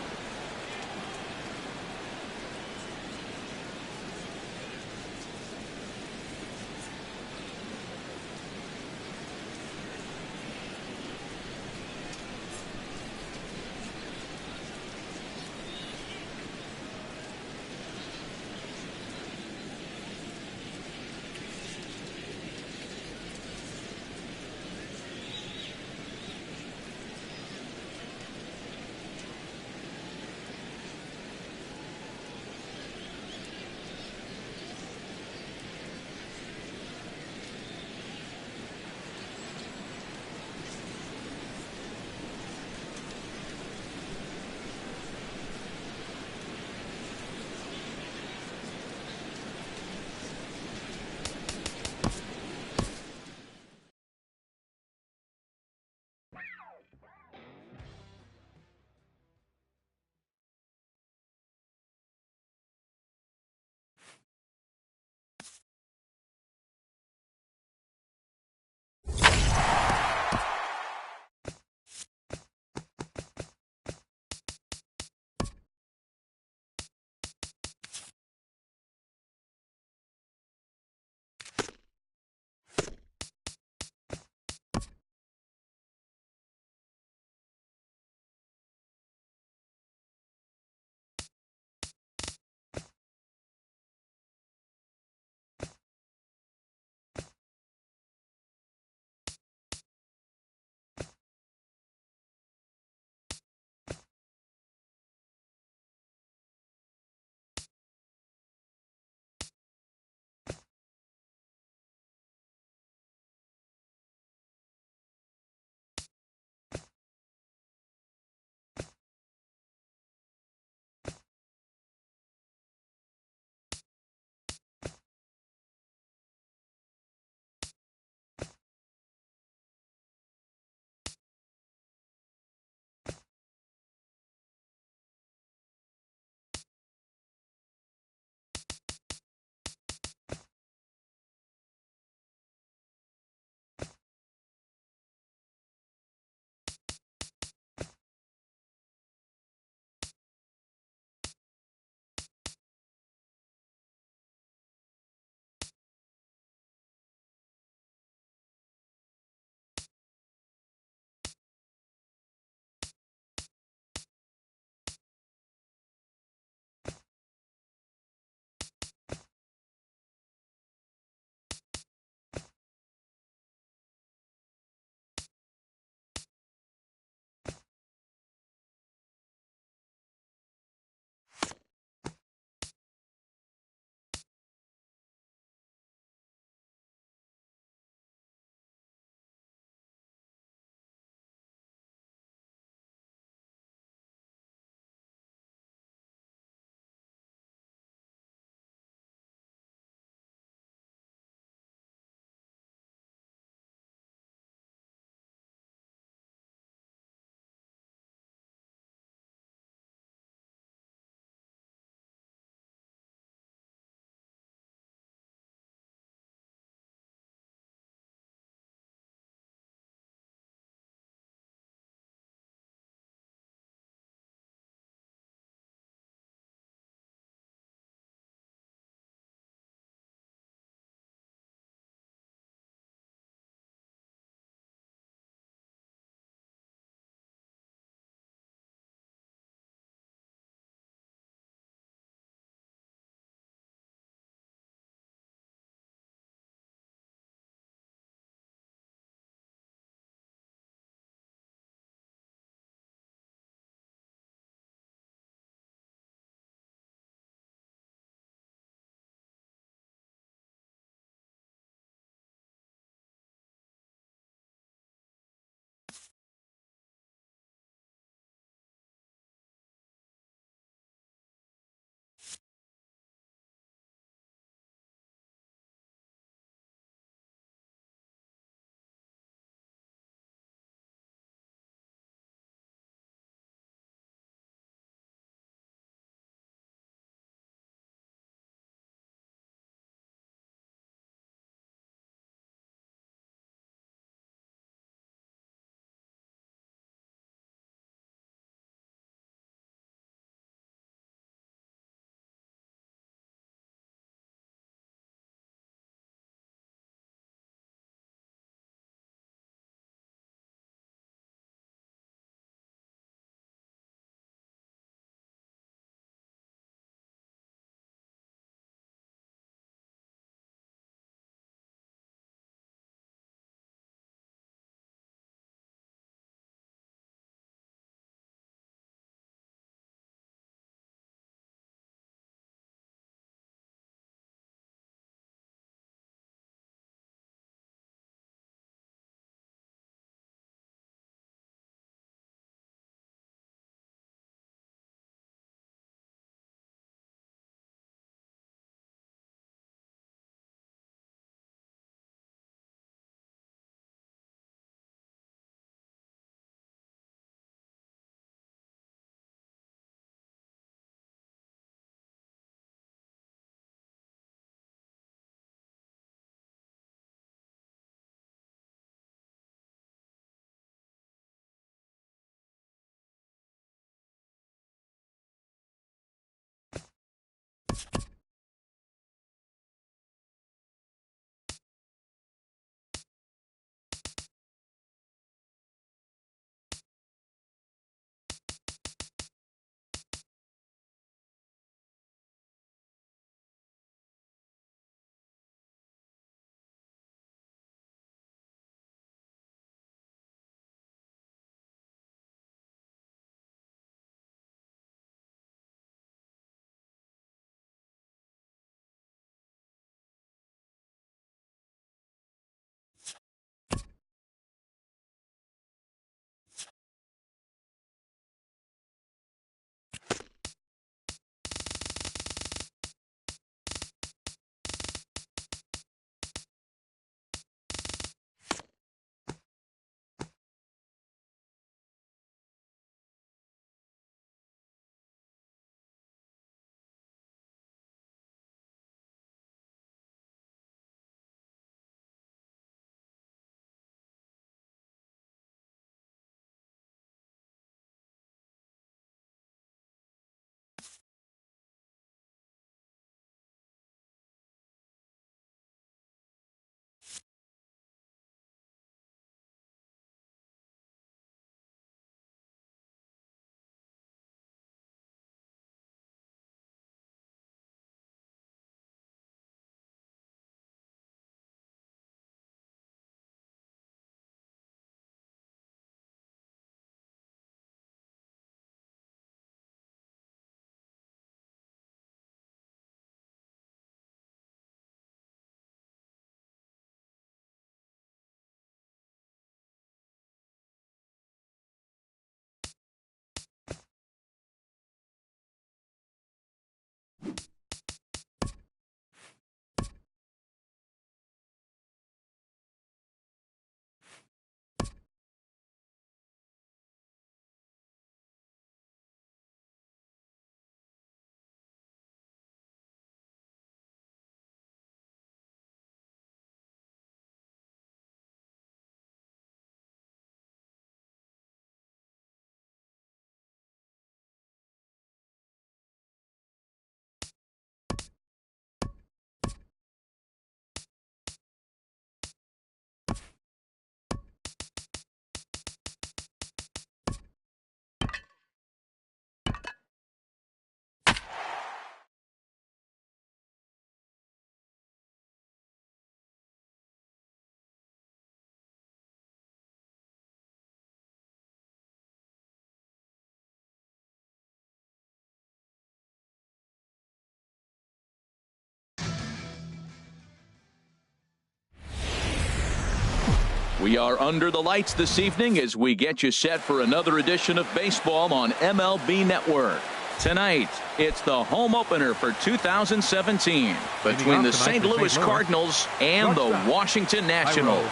Speaker 1: We are under the lights this evening as we get you set for another edition of baseball on MLB Network. Tonight, it's the home opener for 2017 between the St. Louis Cardinals and the Washington Nationals.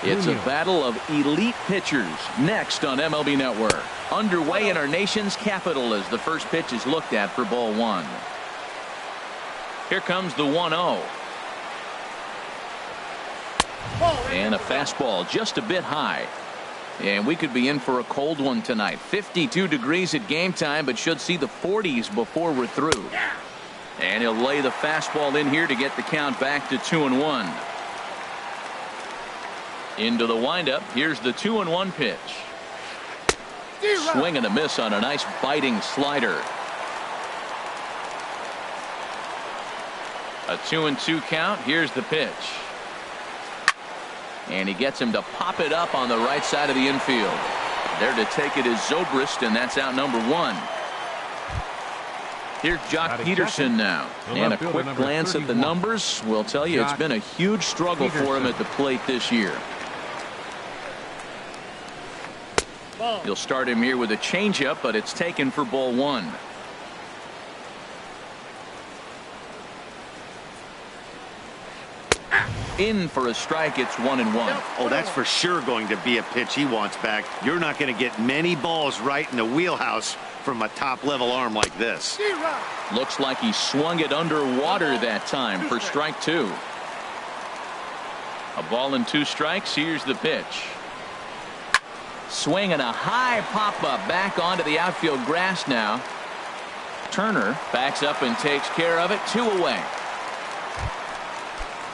Speaker 1: It's a battle of elite pitchers next on MLB Network. Underway in our nation's capital as the first pitch is looked at for ball one. Here comes the 1-0. And a fastball just a bit high. And we could be in for a cold one tonight. 52 degrees at game time, but should see the 40s before we're through. And he'll lay the fastball in here to get the count back to 2-1. Into the windup. Here's the 2-1 pitch. Swing and a miss on a nice biting slider. A 2-2 count. Here's the pitch. And he gets him to pop it up on the right side of the infield. There to take it is Zobrist, and that's out number one. Here's Jock Peterson now. And a quick glance at the numbers will tell you it's been a huge struggle for him at the plate this year. You'll start him here with a changeup, but it's taken for ball one. In for a strike. It's 1-1.
Speaker 4: Oh, that's for sure going to be a pitch he wants back. You're not going to get many balls right in the wheelhouse from a top-level arm like this.
Speaker 1: Looks like he swung it underwater that time for strike two. A ball and 2 strikes. Here's the pitch. Swing and a high pop-up back onto the outfield grass now. Turner backs up and takes care of it. 2 away.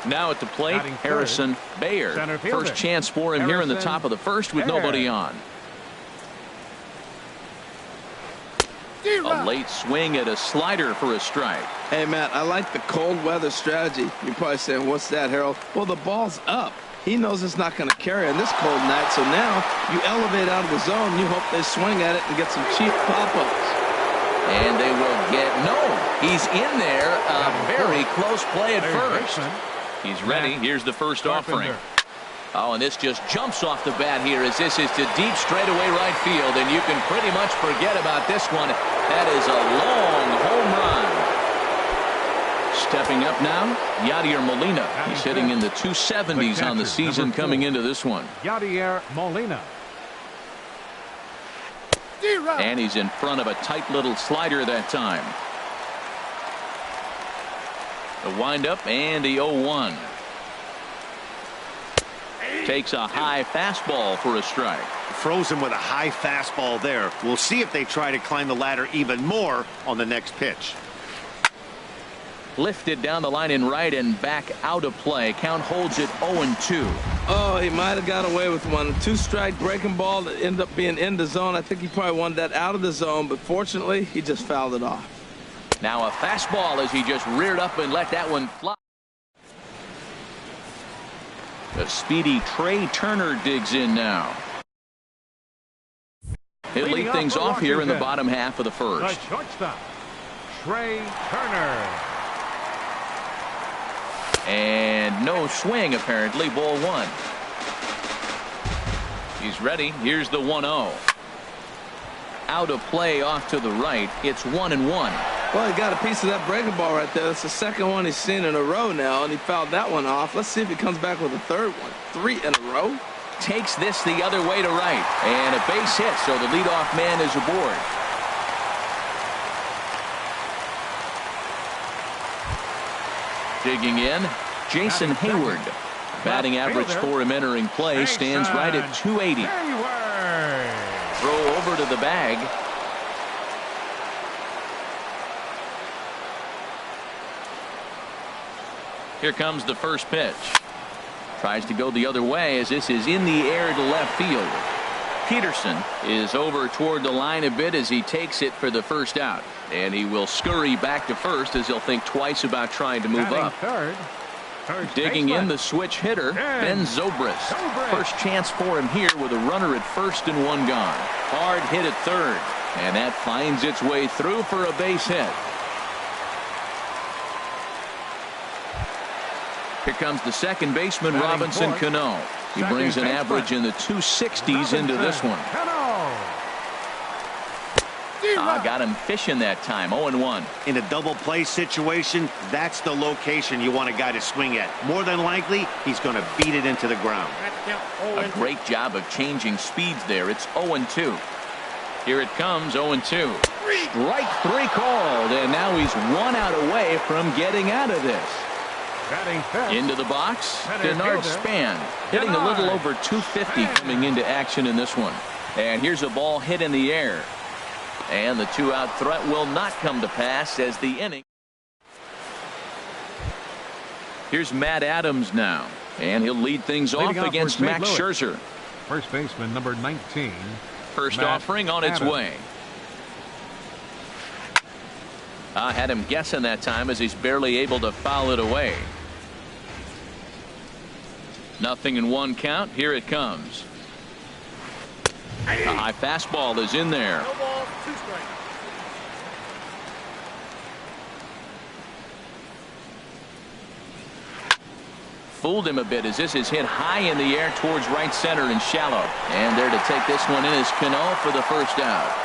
Speaker 1: Now at the plate, Harrison Bayer. First chance for him here in the top of the first with nobody on. A late swing at a slider for a strike.
Speaker 2: Hey, Matt, I like the cold weather strategy. You're probably saying, what's that, Harold? Well, the ball's up. He knows it's not going to carry on this cold night, so now you elevate out of the zone. You hope they swing at it and get some cheap pop-ups.
Speaker 1: And they will get he's in there. A very close play at first. He's ready. Here's the first offering. Oh, and this just jumps off the bat here as this is to deep straightaway right field, and you can pretty much forget about this one. That is a long home run. Stepping up now, Yadier Molina. He's hitting in the 270s on the season coming into this one.
Speaker 3: Yadier Molina.
Speaker 1: And he's in front of a tight little slider that time. The windup and the 0-1. Takes a high fastball for a strike.
Speaker 4: Frozen with a high fastball there. We'll see if they try to climb the ladder even more on the next pitch.
Speaker 1: Lifted down the line in right and back out of play. Count holds it 0-2.
Speaker 2: Oh, he might have got away with one. 2-strike breaking ball that ended up being in the zone. I think he probably wanted that out of the zone, but fortunately, he just fouled it off.
Speaker 1: Now a fastball as he just reared up and let that one fly. The speedy Trey Turner digs in now. He'll lead things off here in the bottom half of the first.
Speaker 3: The shortstop, Trey Turner.
Speaker 1: And no swing apparently. Ball one. He's ready. Here's the 1-0. Out of play off to the right. It's 1-1.
Speaker 2: Well, he got a piece of that breaking ball right there. That's the second one he's seen in a row now, and he fouled that one off. Let's see if he comes back with a third one. 3 in a row.
Speaker 1: Takes this the other way to right. And a base hit, so the leadoff man is aboard. Digging in, Jason Hayward. Batting average for him entering play stands right at 280. Throw over to the bag. Here comes the first pitch. Tries to go the other way as this is in the air to left field. Peterson is over toward the line a bit as he takes it for the first out. And he will scurry back to first as he'll think twice about trying to move up. Digging in the switch hitter, Ben Zobrist. First chance for him here with a runner at first and one gone. Hard hit at third. And that finds its way through for a base hit. Here comes the second baseman, Robinson Cano. He brings an average in the 260s into this one. Got him fishing that time. 0-1.
Speaker 4: In a double play situation, that's the location you want a guy to swing at. More than likely, he's going to beat it into the ground.
Speaker 1: A great job of changing speeds there. It's 0-2. Here it comes, 0-2. Strike 3 called, and now he's 1 out away from getting out of this. Into the box, Denard Span, hitting a little over 250 coming into action in this one. And here's a ball hit in the air. And the 2-out threat will not come to pass as the inning. Here's Matt Adams now, and he'll lead things off against Max Scherzer.
Speaker 3: First baseman, number 19.
Speaker 1: First
Speaker 3: Matt
Speaker 1: offering on its
Speaker 3: Adams.
Speaker 1: way. Had him guessing that time as he's barely able to foul it away. 0-1 count. Here it comes. A high fastball is in there.
Speaker 6: No ball, 2 strikes.
Speaker 1: Fooled him a bit as this is hit high in the air towards right center and shallow. And there to take this one in is Cano for the first out.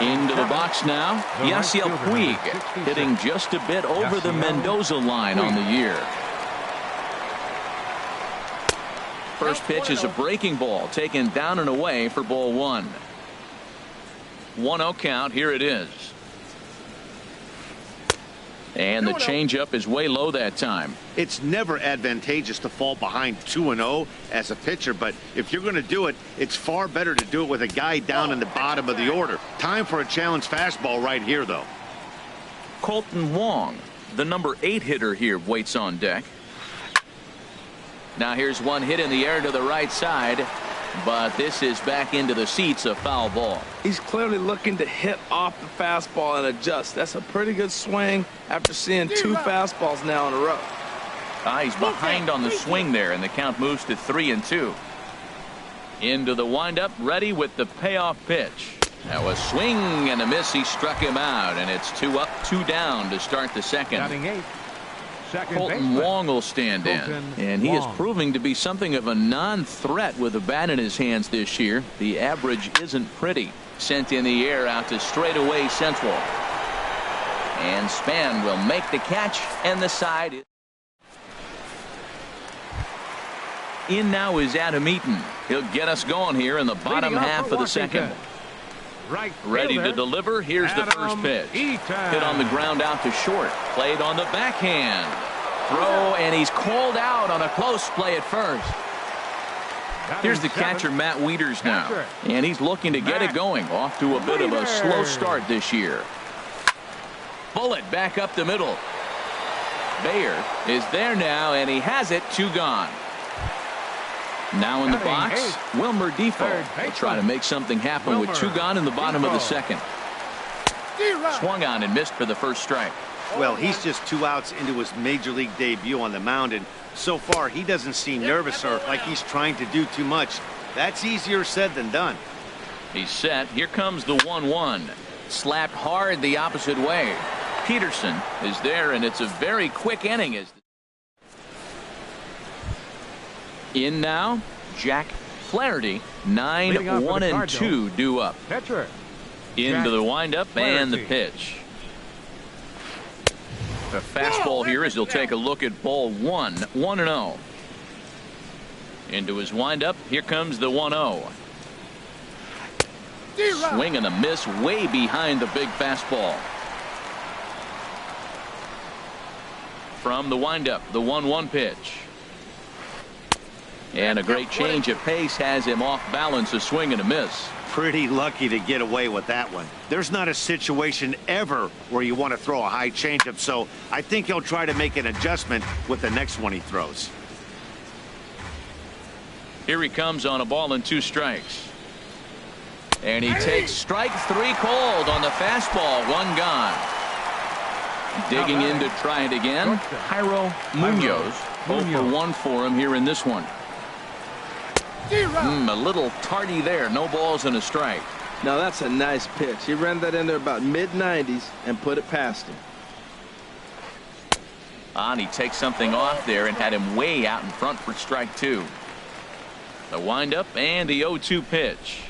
Speaker 1: Into the box now, Yasiel Puig, hitting just a bit over the Mendoza line on the year. First pitch is a breaking ball taken down and away for ball 1. 1-0 count. Here it is. And the changeup is way low that time.
Speaker 4: It's never advantageous to fall behind 2-0 as a pitcher, but if you're going to do it, it's far better to do it with a guy down in the bottom of the order. Time for a challenge fastball right here, though.
Speaker 1: Colton Wong, the number 8 hitter here, waits on deck. Now here's one hit in the air to the right side, but this is back into the seats, a foul ball.
Speaker 2: He's clearly looking to hit off the fastball and adjust. That's a pretty good swing after seeing 2 fastballs now in a row.
Speaker 1: He's behind on the swing there, and the count moves to 3-2. Into the windup, ready with the payoff pitch. Now a swing and a miss. He struck him out, and it's 2 up, 2 down to start the second.
Speaker 3: Batting 8.
Speaker 1: Colton Wong will stand in, and he is proving to be something of a non-threat with a bat in his hands this year. The average isn't pretty. Sent in the air out to straightaway central. And Span will make the catch, and the side is in now is Adam Eaton. He'll get us going here in the bottom half of the second. Ready to deliver. Here's the first pitch. Hit on the ground out to short. Played on the backhand. Throw, and he's called out on a close play at first. Here's the catcher, Matt Wieters, now. And he's looking to get it going. Off to a bit of a slow start this year. Bullet back up the middle. Bayer is there now, and he has it. 2 gone. Now in the box, Wilmer Defoe will try to make something happen with 2 gone in the bottom of the second. Swung on and missed for the first strike.
Speaker 4: Well, he's just 2 outs into his major league debut on the mound, and so far he doesn't seem nervous or like he's trying to do too much. That's easier said than done.
Speaker 1: He's set. Here comes the 1-1. Slapped hard the opposite way. Peterson is there, and it's a very quick inning. In now, Jack Flaherty. 9-1-2 due up.
Speaker 3: Catcher.
Speaker 1: Into the windup and the pitch. The fastball here as he'll take a look at ball 1. 1-0. Into his windup. Here comes the 1-0. Swing and a miss way behind the big fastball. From the windup, the 1-1 pitch. And a great change of pace has him off balance. A swing and a miss.
Speaker 4: Pretty lucky to get away with that one. There's not a situation ever where you want to throw a high changeup, so I think he'll try to make an adjustment with the next one he throws.
Speaker 1: Here he comes on a ball and 2 strikes. And he takes strike 3 called on the fastball. 1 gone. Digging in to try it again. Jairo Munoz. 0 for 1 for him here in this one. A little tardy there. No balls and a strike.
Speaker 2: Now that's a nice pitch. He ran that in there about mid-90s and put it past him.
Speaker 1: And he takes something off there and had him way out in front for strike two. The windup and the 0-2 pitch.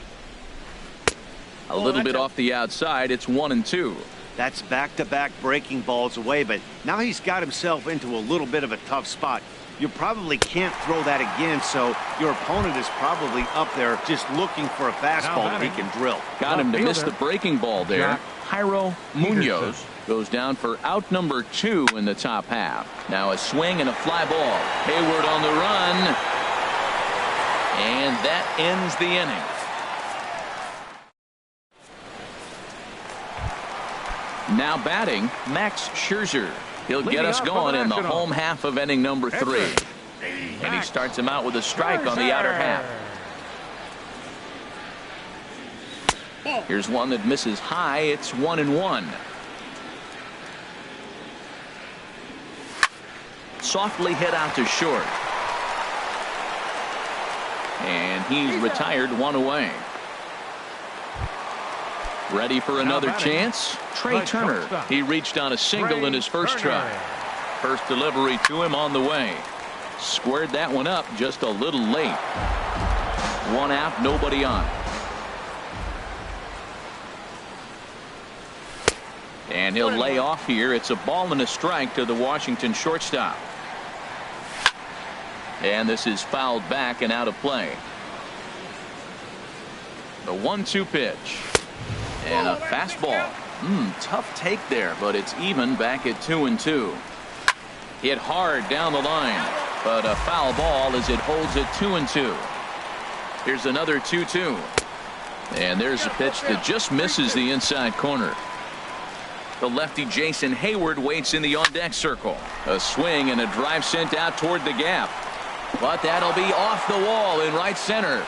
Speaker 1: A little bit off the outside. It's 1-2.
Speaker 4: That's back-to-back breaking balls away, but now he's got himself into a little bit of a tough spot. You probably can't throw that again, so your opponent is probably up there just looking for a fastball that he can drill.
Speaker 1: Got him to miss the breaking ball there. Jairo Munoz goes down for out number 2 in the top half. Now a swing and a fly ball. Hayward on the run. And that ends the inning. Now batting, Max Scherzer. He'll get us going in the home half of inning number 3. And he starts him out with a strike on the outer half. Here's one that misses high. It's 1-1. Softly hit out to short. And he's retired, 1 away. Ready for another chance? Trey Turner. He reached on a single in his first try. First delivery to him on the way. Squared that one up just a little late. 1 out, nobody on. And he'll lay off here. It's a ball and a strike to the Washington shortstop. And this is fouled back and out of play. The 1-2 pitch. And a fastball. Tough take there, but it's even back at 2-2. Hit hard down the line, but a foul ball as it holds at 2-2. Here's another 2-2. And there's a pitch that just misses the inside corner. The lefty Jason Hayward waits in the on-deck circle. A swing and a drive sent out toward the gap. But that'll be off the wall in right center.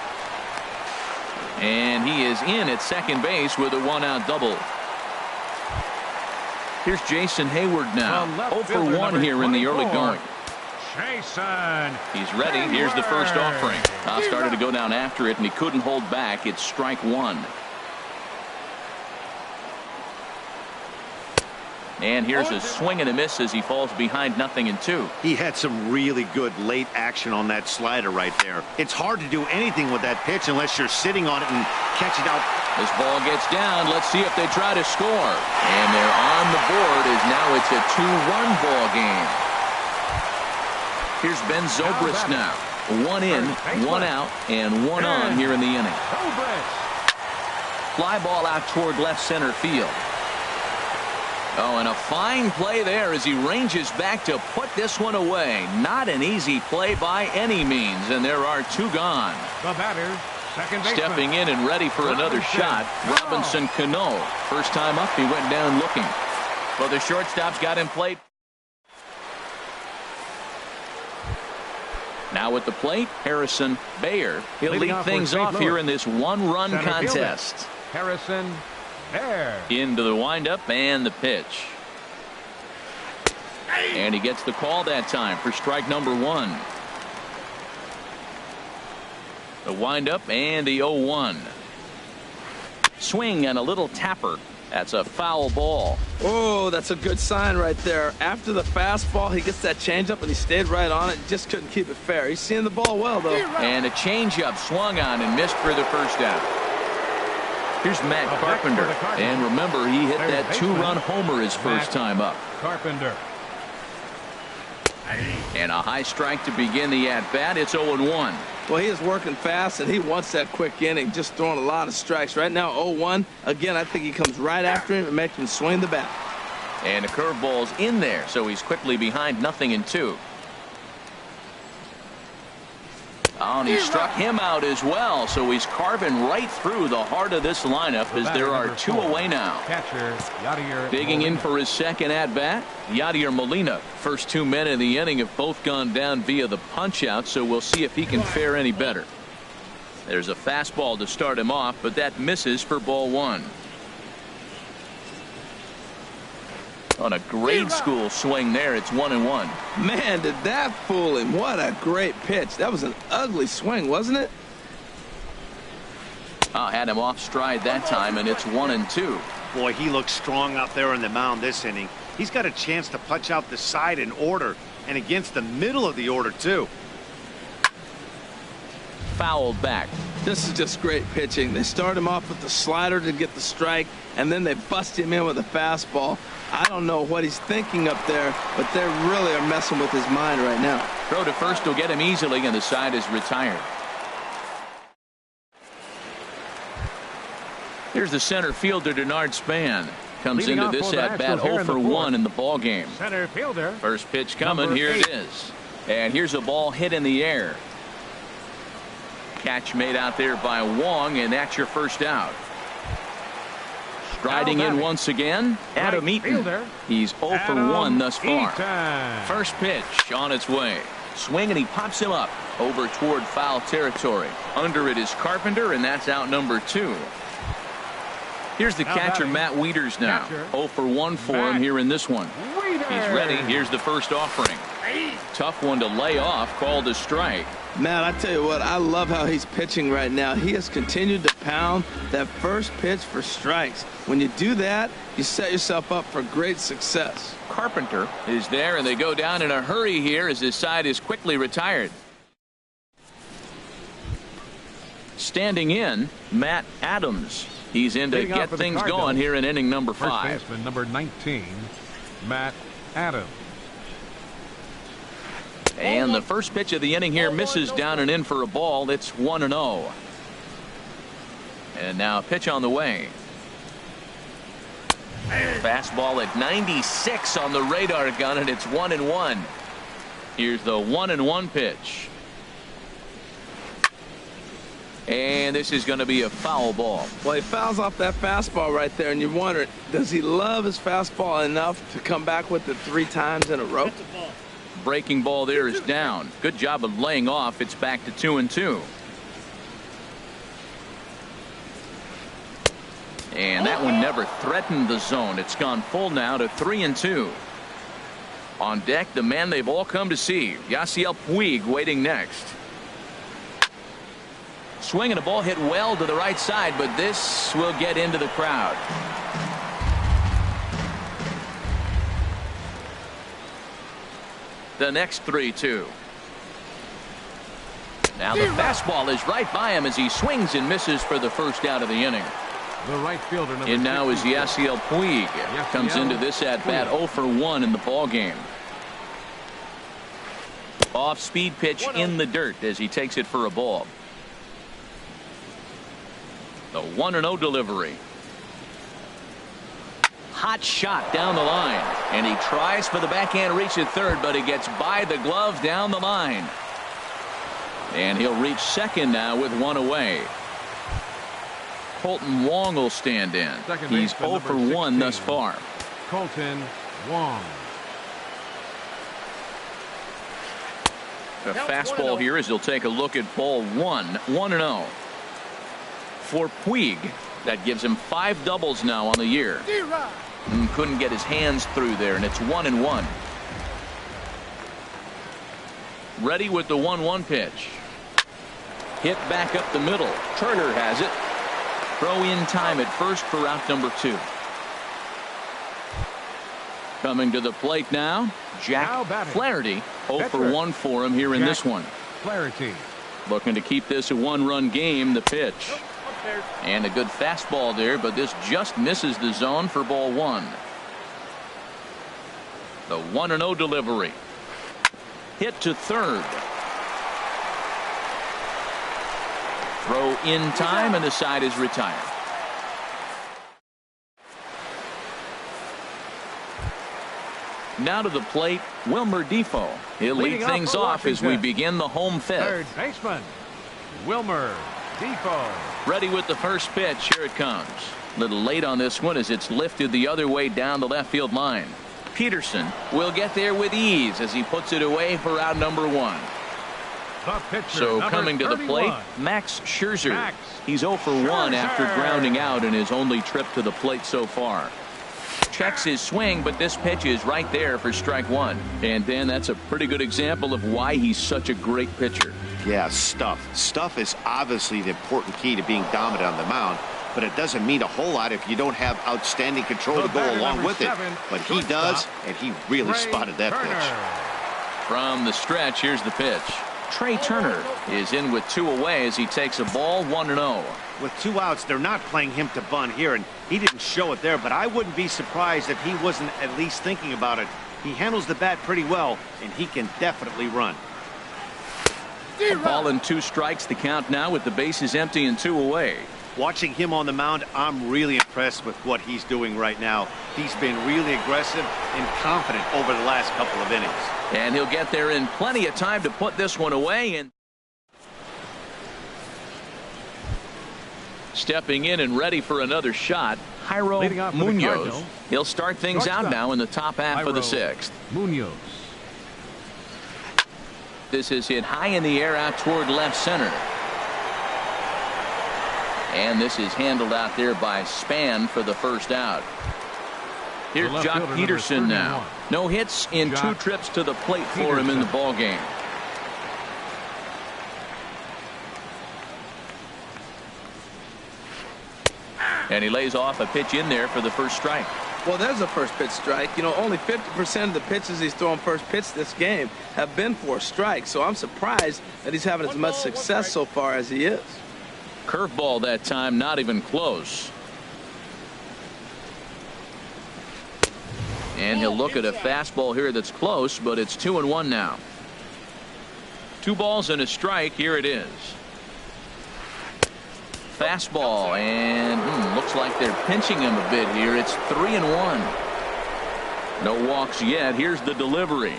Speaker 1: And he is in at second base with a 1-out double. Here's Jason Hayward now. 0 for 1 here in the early going.
Speaker 3: Jason.
Speaker 1: He's ready. Here's the first offering. Started to go down after it, and he couldn't hold back. It's strike 1. And here's a swing and a miss as he falls behind 0-2.
Speaker 4: He had some really good late action on that slider right there. It's hard to do anything with that pitch unless you're sitting on it and catch it out.
Speaker 1: This ball gets down. Let's see if they try to score. And they're on the board as now it's a 2-run ball game. Here's Ben Zobrist now. 1 in, 1 out, and 1 on here in the inning. Fly ball out toward left center field. Oh, and a fine play there as he ranges back to put this one away. Not an easy play by any means, and there are 2 gone.
Speaker 3: The batter, second baseman.
Speaker 1: Stepping in and ready for another shot, Robinson Cano. First time up, he went down looking. Well, the shortstop's got him played. Now at the plate, Harrison Baer. He'll lead things off here in this 1-run contest.
Speaker 3: Harrison Baer.
Speaker 1: Into the windup and the pitch. And he gets the call that time for strike number 1. The windup and the 0-1. Swing and a little tapper. That's a foul ball.
Speaker 2: Oh, that's a good sign right there. After the fastball, he gets that changeup, and he stayed right on it. Just couldn't keep it fair. He's seeing the ball well, though.
Speaker 1: And a changeup swung on and missed for the first out. Here's Matt Carpenter. And remember, he hit that 2-run homer his first time up.
Speaker 3: Carpenter.
Speaker 1: And a high strike to begin the at-bat. It's 0-1.
Speaker 2: Well, he is working fast, and he wants that quick inning, just throwing a lot of strikes. Right now, 0-1. Again, I think he comes right after him and makes him swing the bat.
Speaker 1: And the curveball's in there, so he's quickly behind 0-2. Oh, and he struck him out as well, so he's carving right through the heart of this lineup as there are 2 away now.
Speaker 3: Catcher, Yadier
Speaker 1: Digging in for his second at-bat, Yadier Molina. First 2 men in the inning have both gone down via the punch-out, so we'll see if he can fare any better. There's a fastball to start him off, but that misses for ball 1. On a grade school swing there, it's 1-1.
Speaker 2: Man, did that fool him. What a great pitch. That was an ugly swing, wasn't it?
Speaker 1: Had him off stride that time, and it's 1-2.
Speaker 4: Boy, he looks strong out there on the mound this inning. He's got a chance to punch out the side in order and against the middle of the order, too.
Speaker 1: Fouled back.
Speaker 2: This is just great pitching. They start him off with the slider to get the strike, and then they bust him in with a fastball. I don't know what he's thinking up there, but they really are messing with his mind right now.
Speaker 1: Throw to first will get him easily, and the side is retired. Here's the center fielder, Denard Span. Comes
Speaker 3: Leading
Speaker 1: into
Speaker 3: off
Speaker 1: this
Speaker 3: for the
Speaker 1: at-bat
Speaker 3: Nationals here
Speaker 1: 0
Speaker 3: in
Speaker 1: for
Speaker 3: the
Speaker 1: 1 in the ball game.
Speaker 3: Center fielder.
Speaker 1: First pitch coming.
Speaker 3: Number
Speaker 1: Here
Speaker 3: 8.
Speaker 1: it is. And here's a ball hit in the air. Catch made out there by Wong, and that's your first out. Striding in once again, Adam Eaton. He's 0 for 1 thus far. First pitch on its way. Swing, and he pops him up over toward foul territory. Under it is Carpenter, and that's out number 2. Here's the catcher, Matt Wieters now. 0 for 1 for him here in this one. He's ready. Here's the first offering. Tough one to lay off, called a strike.
Speaker 2: Matt, I tell you what, I love how he's pitching right now. He has continued to pound that first pitch for strikes. When you do that, you set yourself up for great success.
Speaker 1: Carpenter is there, and they go down in a hurry here as his side is quickly retired. Standing in, Matt Adams. He's in to get things going here in inning number 5.
Speaker 3: First baseman number 19, Matt Adams.
Speaker 1: And the first pitch of the inning here misses down and in for a ball. It's 1-0. And now a pitch on the way. Fastball at 96 on the radar gun, and it's 1-1. Here's the 1-1 pitch. And this is going to be a foul ball.
Speaker 2: Well, he fouls off that fastball right there, and you wonder, does he love his fastball enough to come back with it 3 times in a row?
Speaker 1: Breaking ball there is down. Good job of laying off. It's back to 2-2. And that one never threatened the zone. It's gone full now to 3-2. On deck, the man they've all come to see, Yasiel Puig, waiting next. Swing and a ball hit well to the right side, but this will get into the crowd. The next 3-2. Now the fastball is right by him as he swings and misses for the first out of the inning.
Speaker 3: The right fielder number
Speaker 1: And now is
Speaker 3: 54.
Speaker 1: Yasiel Puig. Comes into this at bat 0 for 1 in the ball game. Off speed pitch in the dirt as he takes it for a ball. The 1-0 delivery. Hot shot down the line, and he tries for the backhand reach at third, but he gets by the glove down the line. And he'll reach second now with 1 away. Colton Wong will stand in. He's 0 for 1 thus far.
Speaker 3: Colton Wong.
Speaker 1: The fastball here as he'll take a look at ball 1. 1-0. For Puig, that gives him 5 doubles now on the year. And couldn't get his hands through there, and it's 1-1. Ready with the 1-1 pitch. Hit back up the middle. Turner has it. Throw in time at first for out number 2. Coming to the plate now, Jack Flaherty. 0 for 1 for him here in this one.
Speaker 3: Flaherty.
Speaker 1: Looking to keep this a 1-run game. The pitch. And a good fastball there, but this just misses the zone for ball 1. The 1-0 delivery. Hit to third. Throw in time, and the side is retired. Now to the plate, Wilmer Defoe. He'll lead things off as we begin the home fifth.
Speaker 3: Third baseman, Wilmer Defoe.
Speaker 1: Ready with the first pitch. Here it comes. A little late on this one as it's lifted the other way down the left field line. Peterson will get there with ease as he puts it away for out number 1. So coming to the plate, Max Scherzer. He's 0 for 1 after grounding out in his only trip to the plate so far. Checks his swing, but this pitch is right there for strike 1. And Dan, that's a pretty good example of why he's such a great pitcher.
Speaker 4: Yeah, stuff. Stuff is obviously the important key to being dominant on the mound. but it doesn't mean a whole lot if you don't have outstanding control to go along with it. But he does, and he really spotted that pitch.
Speaker 1: From the stretch, here's the pitch. Trey Turner is in with 2 away as he takes a ball 1-0.
Speaker 4: With 2 outs, they're not playing him to bunt here, and he didn't show it there, but I wouldn't be surprised if he wasn't at least thinking about it. He handles the bat pretty well, and he can definitely run.
Speaker 1: A ball and 2 strikes to count now with the bases empty and 2 away.
Speaker 4: Watching him on the mound, I'm really impressed with what he's doing right now. He's been really aggressive and confident over the last couple of innings.
Speaker 1: And he'll get there in plenty of time to put this one away. And stepping in and ready for another shot, Jairo Munoz. He'll start things out now in the top half of the 6th.
Speaker 3: Munoz.
Speaker 1: This is hit high in the air out toward left center. And this is handled out there by Span for the first out. Here's Jock Peterson now. No hits in 2 trips to the plate for him in the ball game. And he lays off a pitch in there for the first strike.
Speaker 2: Well, there's a first pitch strike. You know, only 50% of the pitches he's throwing first pitch this game have been for a strike. So I'm surprised that he's having as much success so far as he is.
Speaker 1: Curveball that time, not even close. And he'll look at a fastball here that's close, but it's 2-1 now. 2 balls and a strike. Here it is. Fastball, and looks like they're pinching him a bit here. It's 3-1. No walks yet. Here's the delivery.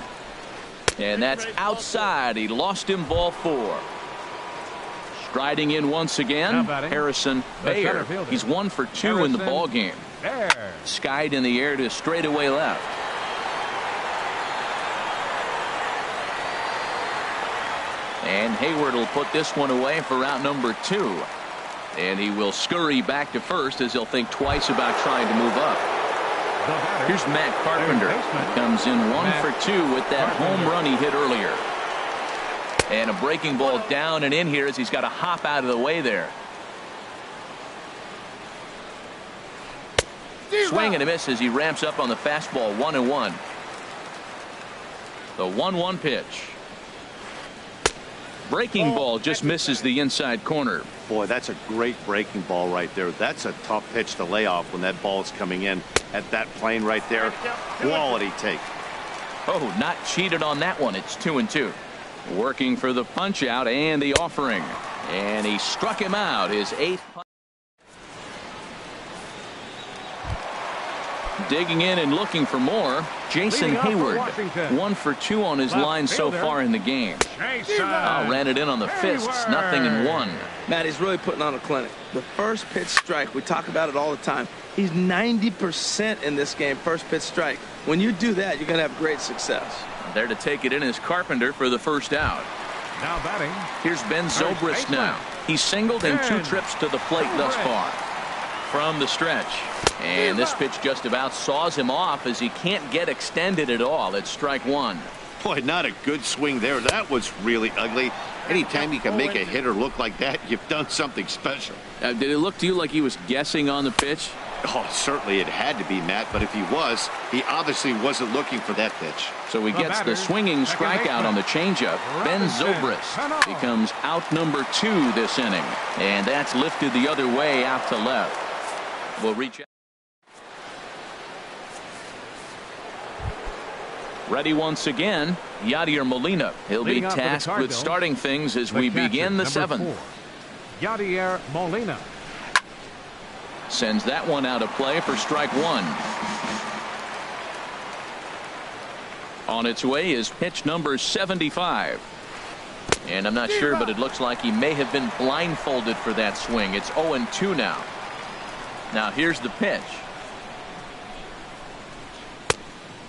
Speaker 1: And that's outside. He lost him, ball 4. Striding in once again, Harrison Baer. He's 1 for 2 in the ball game. Skied in the air to straightaway left. And Hayward will put this one away for out number 2. And he will scurry back to first as he'll think twice about trying to move up. Here's Matt Carpenter. He comes in 1 for 2 with that home run he hit earlier. And a breaking ball down and in here as he's got to hop out of the way there. Swing and a miss as he ramps up on the fastball. 1-1. The 1-1 pitch. Breaking ball just misses the inside corner.
Speaker 4: Boy, that's a great breaking ball right there. That's a tough pitch to lay off when that ball is coming in at that plane right there. Quality take.
Speaker 1: Oh, not cheated on that one. It's 2-2. Working for the punch out and the offering. And he struck him out. His 8th punch. Digging in and looking for more. Jason Hayward, 1 for 2 on his line so far in the game. Ran it in on the fists. Nothing in 1.
Speaker 2: Matt, he's really putting on a clinic. The first pitch strike, we talk about it all the time. He's 90% in this game, first pitch strike. When you do that, you're going to have great success.
Speaker 1: There to take it in is Carpenter for the first out.
Speaker 3: Now batting.
Speaker 1: Here's Ben Zobrist now. He's singled in 2 trips to the plate thus far. From the stretch. And this pitch just about saws him off as he can't get extended at all. It's strike 1.
Speaker 4: Boy, not a good swing there. That was really ugly. Anytime you can make a hitter look like that, you've done something special.
Speaker 1: Did it look to you like he was guessing on the pitch?
Speaker 4: Oh, certainly it had to be, Matt, but if he was, he obviously wasn't looking for that pitch.
Speaker 1: So he gets the swinging strikeout on the changeup. Ben Zobrist becomes out number 2 this inning. And that's lifted the other way out to left. We'll reach out. Ready once again, Yadier Molina. He'll be tasked with starting things as we begin the 7th.
Speaker 3: Yadier Molina.
Speaker 1: Sends that one out of play for strike 1. On its way is pitch number 75. And I'm not sure, but it looks like he may have been blindfolded for that swing. It's 0-2 now. Now here's the pitch.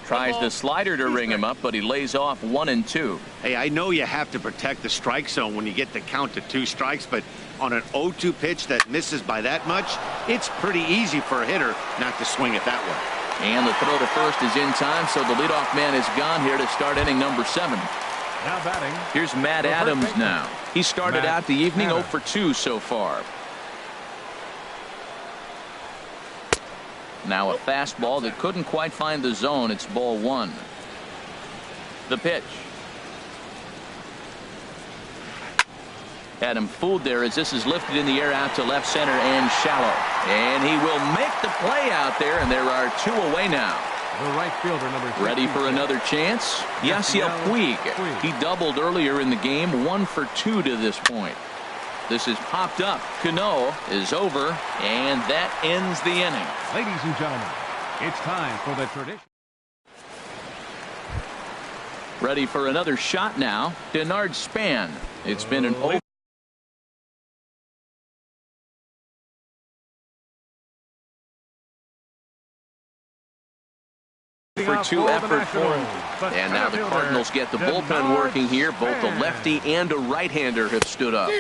Speaker 1: Tries the slider to ring him up, but he lays off 1-2.
Speaker 4: Hey, I know you have to protect the strike zone when you get the count to 2 strikes, but on an 0-2 pitch that misses by that much, it's pretty easy for a hitter not to swing it that way.
Speaker 1: And the throw to first is in time, so the leadoff man is gone here to start inning number 7.
Speaker 3: Now batting.
Speaker 1: Here's Matt Adams now. He started out the evening 0 for 2 so far. Now a fastball that couldn't quite find the zone. It's ball one. The pitch. Had him fooled there as this is lifted in the air out to left center and shallow. And he will make the play out there, and there are two away now.
Speaker 3: The right fielder, number 3.
Speaker 1: Ready for another chance? Yasiel Puig. He doubled earlier in the game, 1 for 2 to this point. This is popped up. Cano is over, and that ends the inning.
Speaker 3: Ladies and gentlemen, it's time for the tradition.
Speaker 1: Ready for another shot now. Denard Span. It's been an over. For 2 effort for him. And now the Cardinals get the bullpen working here. Both a lefty and a right-hander have stood up.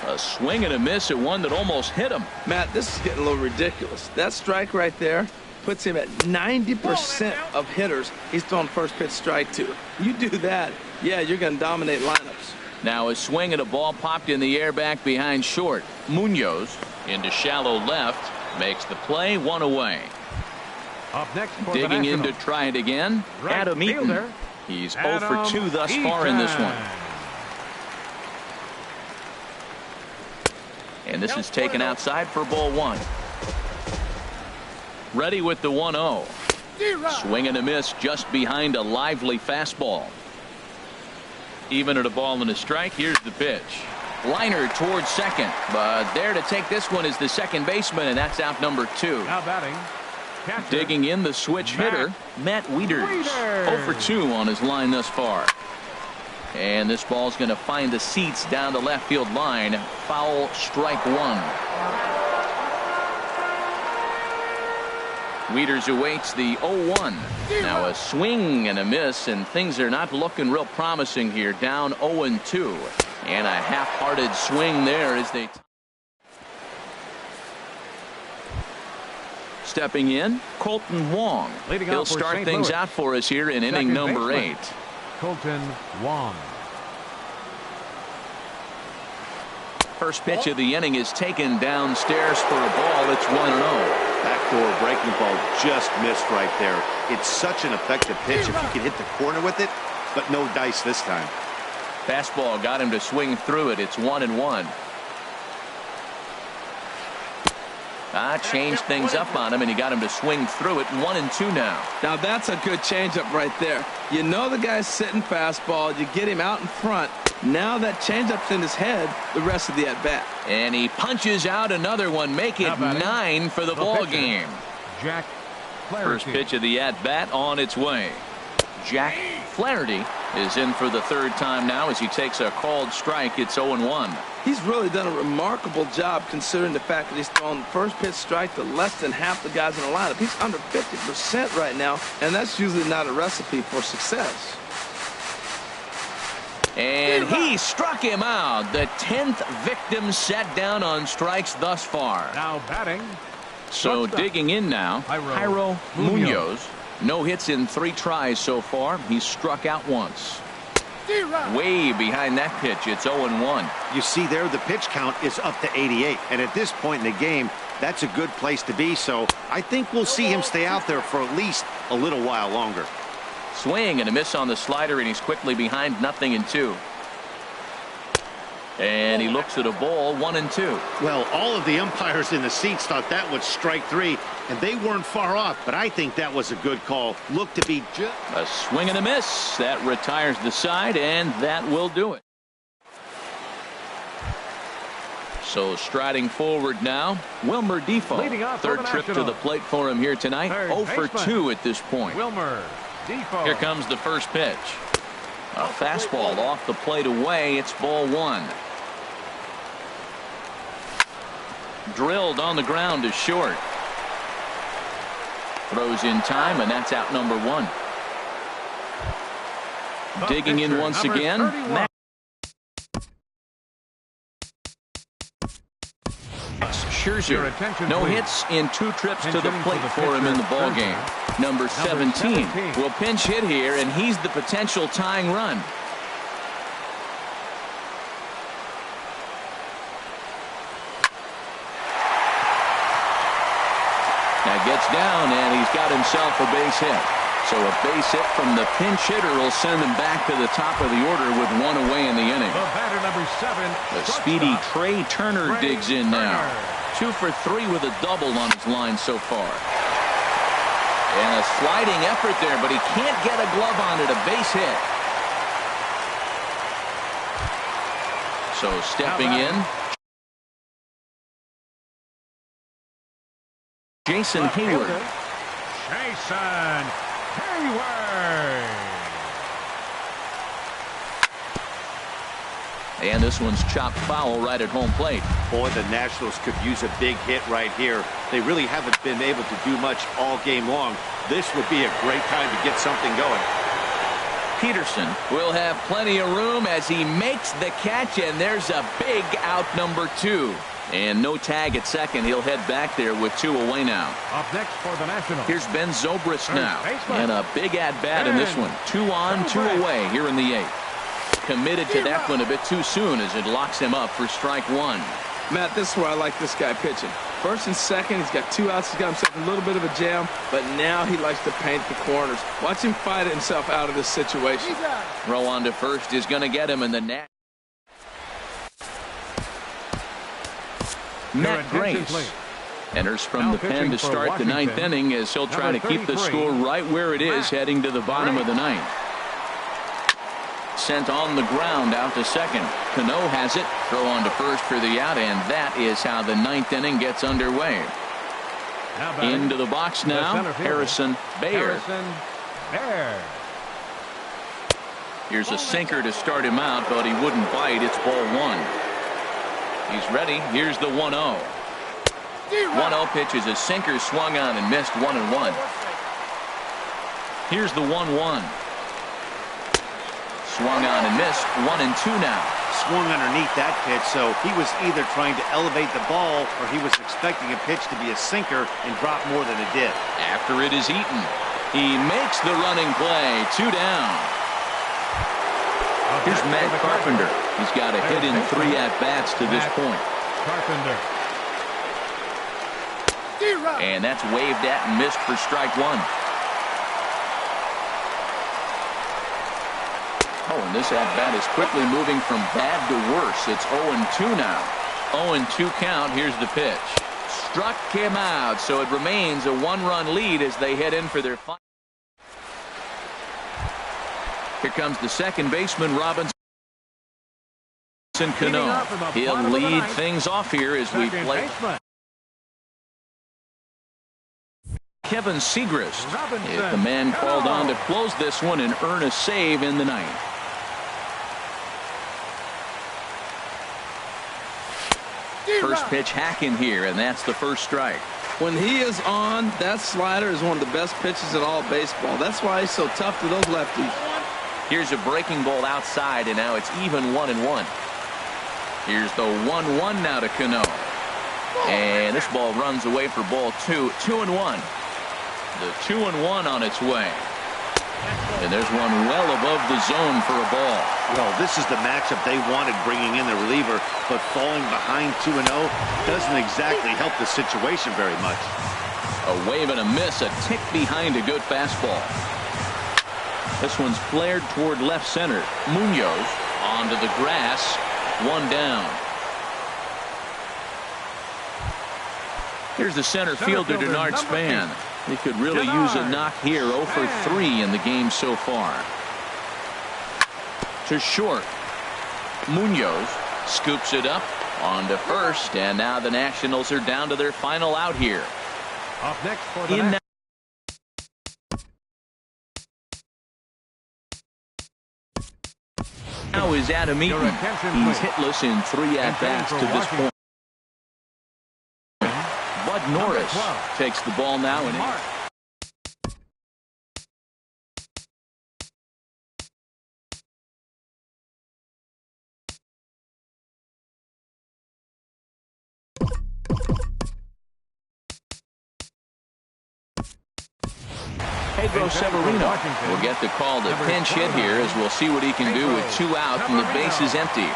Speaker 1: A swing and a miss at one that almost hit him.
Speaker 2: Matt, this is getting a little ridiculous. That strike right there puts him at 90% of hitters he's thrown first pitch strike to. You do that, yeah, you're going to dominate lineups.
Speaker 1: Now a swing and a ball popped in the air back behind short. Munoz into shallow left. Makes the play, 1 away.
Speaker 3: Up next for
Speaker 1: Digging in to try it again.
Speaker 3: Right
Speaker 1: Adam Eaton.
Speaker 3: fielder.
Speaker 1: He's 0 for 2 thus far in this one. And this is taken outside for ball 1. Ready with the 1-0. Swing and a miss just behind a lively fastball. Even at a ball and a strike. Here's the pitch. Liner towards second. But there to take this one is the second baseman, and that's out number 2.
Speaker 3: Now batting. Catcher.
Speaker 1: Digging in the switch hitter, Matt Wieters. 0 for 2 on his line thus far. And this ball's going to find the seats down the left field line. Foul, strike 1. Wieters awaits the 0-1. Now a swing and a miss, and things are not looking real promising here. Down 0-2. And a half-hearted swing there as they... Stepping in, Colton Wong. He'll start things out for us here in inning number 8.
Speaker 3: Colton Wong.
Speaker 1: First pitch of the inning is taken downstairs for a ball. It's 1-0.
Speaker 4: Backdoor breaking ball just missed right there. It's such an effective pitch if you can hit the corner with it, but no dice this time.
Speaker 1: Fastball got him to swing through it. It's 1-1. Changed things up on him, and he got him to swing through it. 1-2 now.
Speaker 2: Now that's a good changeup right there. You know the guy's sitting fastball. You get him out in front. Now that changeup's in his head the rest of the at-bat.
Speaker 1: And he punches out another one. Make it 9 for the ball game.
Speaker 3: Jack Flaherty.
Speaker 1: First pitch of the at-bat on its way. Jack Flaherty is in for the 3rd time now as he takes a called strike. It's 0-1.
Speaker 2: He's really done a remarkable job considering the fact that he's thrown first pitch strike to less than half the guys in the lineup. He's under 50% right now, and that's usually not a recipe for success.
Speaker 1: And he struck him out. The 10th victim set down on strikes thus far.
Speaker 3: Now batting.
Speaker 1: So digging in now, Jairo Munoz. No hits in 3 tries so far. He's struck out once. Way behind that pitch. It's 0-1.
Speaker 4: You see there the pitch count is up to 88. And at this point in the game, that's a good place to be. So I think we'll see him stay out there for at least a little while longer.
Speaker 1: Swing and a miss on the slider, and he's quickly behind 0-2. And he looks at a ball, 1-2.
Speaker 4: Well, all of the umpires in the seats thought that was strike 3, and they weren't far off. But I think that was a good call. Looked to be just
Speaker 1: a swing and a miss. That retires the side, and that will do it. So striding forward now, Wilmer Defoe. 3rd trip to the plate for him here tonight. 0 for 2 at this point.
Speaker 3: Wilmer Defoe.
Speaker 1: Here comes the first pitch. A fastball off the plate away. It's ball 1. Drilled on the ground to short. Throws in time, and that's out number 1. Digging in once again. Max Scherzer. No hits in 2 trips to the plate for him in the ballgame. Number 17 will pinch hit here, and he's the potential tying run. Now gets down, and he's got himself a base hit. So a base hit from the pinch hitter will send him back to the top of the order with one away in the inning.
Speaker 3: The batter, number 7.
Speaker 1: The speedy Trey Turner digs in now. 2 for 3 with a double on his line so far. And a sliding effort there, but he can't get a glove on it. A base hit. So stepping in, Jason Hayward.
Speaker 3: Jason Hayward.
Speaker 1: And this one's chopped foul right at home plate.
Speaker 4: Boy, the Nationals could use a big hit right here. They really haven't been able to do much all game long. This would be a great time to get something going.
Speaker 1: Peterson will have plenty of room as he makes the catch, and there's a big out, number 2. And no tag at second. He'll head back there with 2 away now.
Speaker 3: Up next for the Nationals.
Speaker 1: Here's Ben Zobrist now. And a big at-bat in this one. 2 on, 2 away here in the 8th. Committed to that one a bit too soon as it locks him up for strike 1.
Speaker 2: Matt, this is where I like this guy pitching. First and second, he's got 2 outs. He's got himself a little bit of a jam, but now he likes to paint the corners. Watch him fight himself out of this situation.
Speaker 1: Throw on to first is going to get him in the net. Matt Grace enters from the pen to start the 9th inning as he'll try to keep the score right where it is heading to the bottom of the 9th. Sent on the ground out to second. Cano has it. Throw on to first for the out, and that is how the 9th inning gets underway. Into the box now, Harrison Baer. Here's a sinker to start him out, but he wouldn't bite. It's ball 1. He's ready. Here's the 1-0. 1-0 pitch is a sinker swung on and missed 1-1. Here's the 1-1. Swung on and missed 1-2 now.
Speaker 4: Swung underneath that pitch, so he was either trying to elevate the ball or he was expecting a pitch to be a sinker and drop more than it did.
Speaker 1: After it is eaten, he makes the running play. 2 down. Here's Matt Carpenter. He's got a hit in 3 at-bats to this point.
Speaker 3: Carpenter.
Speaker 1: And that's waved at and missed for strike 1. Oh, and this at-bat is quickly moving from bad to worse. It's 0-2 now. 0-2 count. Here's the pitch. Struck him out, so it remains a 1-run lead as they head in for their final. Here comes the second baseman, Robinson Cano. He'll lead things off here as we play. Kevin Segrist is the man called on to close this one and earn a save in the 9th. First pitch hacking here, and that's the first strike.
Speaker 2: When he is on, that slider is one of the best pitches in all baseball. That's why he's so tough to those lefties.
Speaker 1: Here's a breaking ball outside, and now it's even 1-1. Here's the 1-1 now to Cano. And this ball runs away for ball 2. 2-1. The 2-1 on its way. And there's one well above the zone for a ball.
Speaker 4: Well, this is the matchup they wanted, bringing in the reliever, but falling behind 2-0 doesn't exactly help the situation very much.
Speaker 1: A wave and a miss, a tick behind a good fastball. This one's flared toward left center. Munoz onto the grass. 1 down. Here's the center fielder, Denard Span. He could really use a knock here. 0 for 3 in the game so far. To short. Munoz scoops it up on to first, and now the Nationals are down to their final out here.
Speaker 3: Up next for the
Speaker 1: now is Adam Eaton. He's hitless in 3 at-bats to this point. Bud Norris takes the ball now and Pedro Severino will get the call to pinch hit here as we'll see what he can do with 2 out and the base is empty.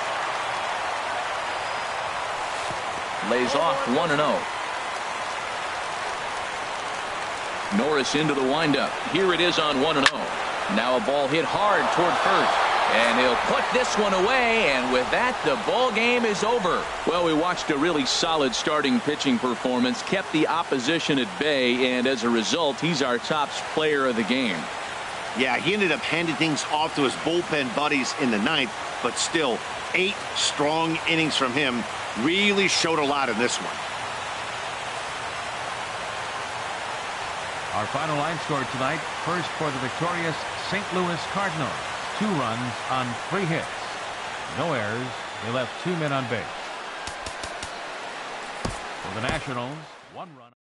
Speaker 1: Lays off 1-0. Norris into the windup. Here it is on 1-0. Now a ball hit hard toward first. And he'll put this one away, and with that, the ball game is over. Well, we watched a really solid starting pitching performance, kept the opposition at bay, and as a result, he's our top player of the game.
Speaker 4: Yeah, he ended up handing things off to his bullpen buddies in the ninth, but still, 8 strong innings from him really showed a lot in this one.
Speaker 3: Our final line score tonight, first for the victorious St. Louis Cardinals. 2 runs on 3 hits. No errors. They left 2 men on base. For the Nationals, 1 run.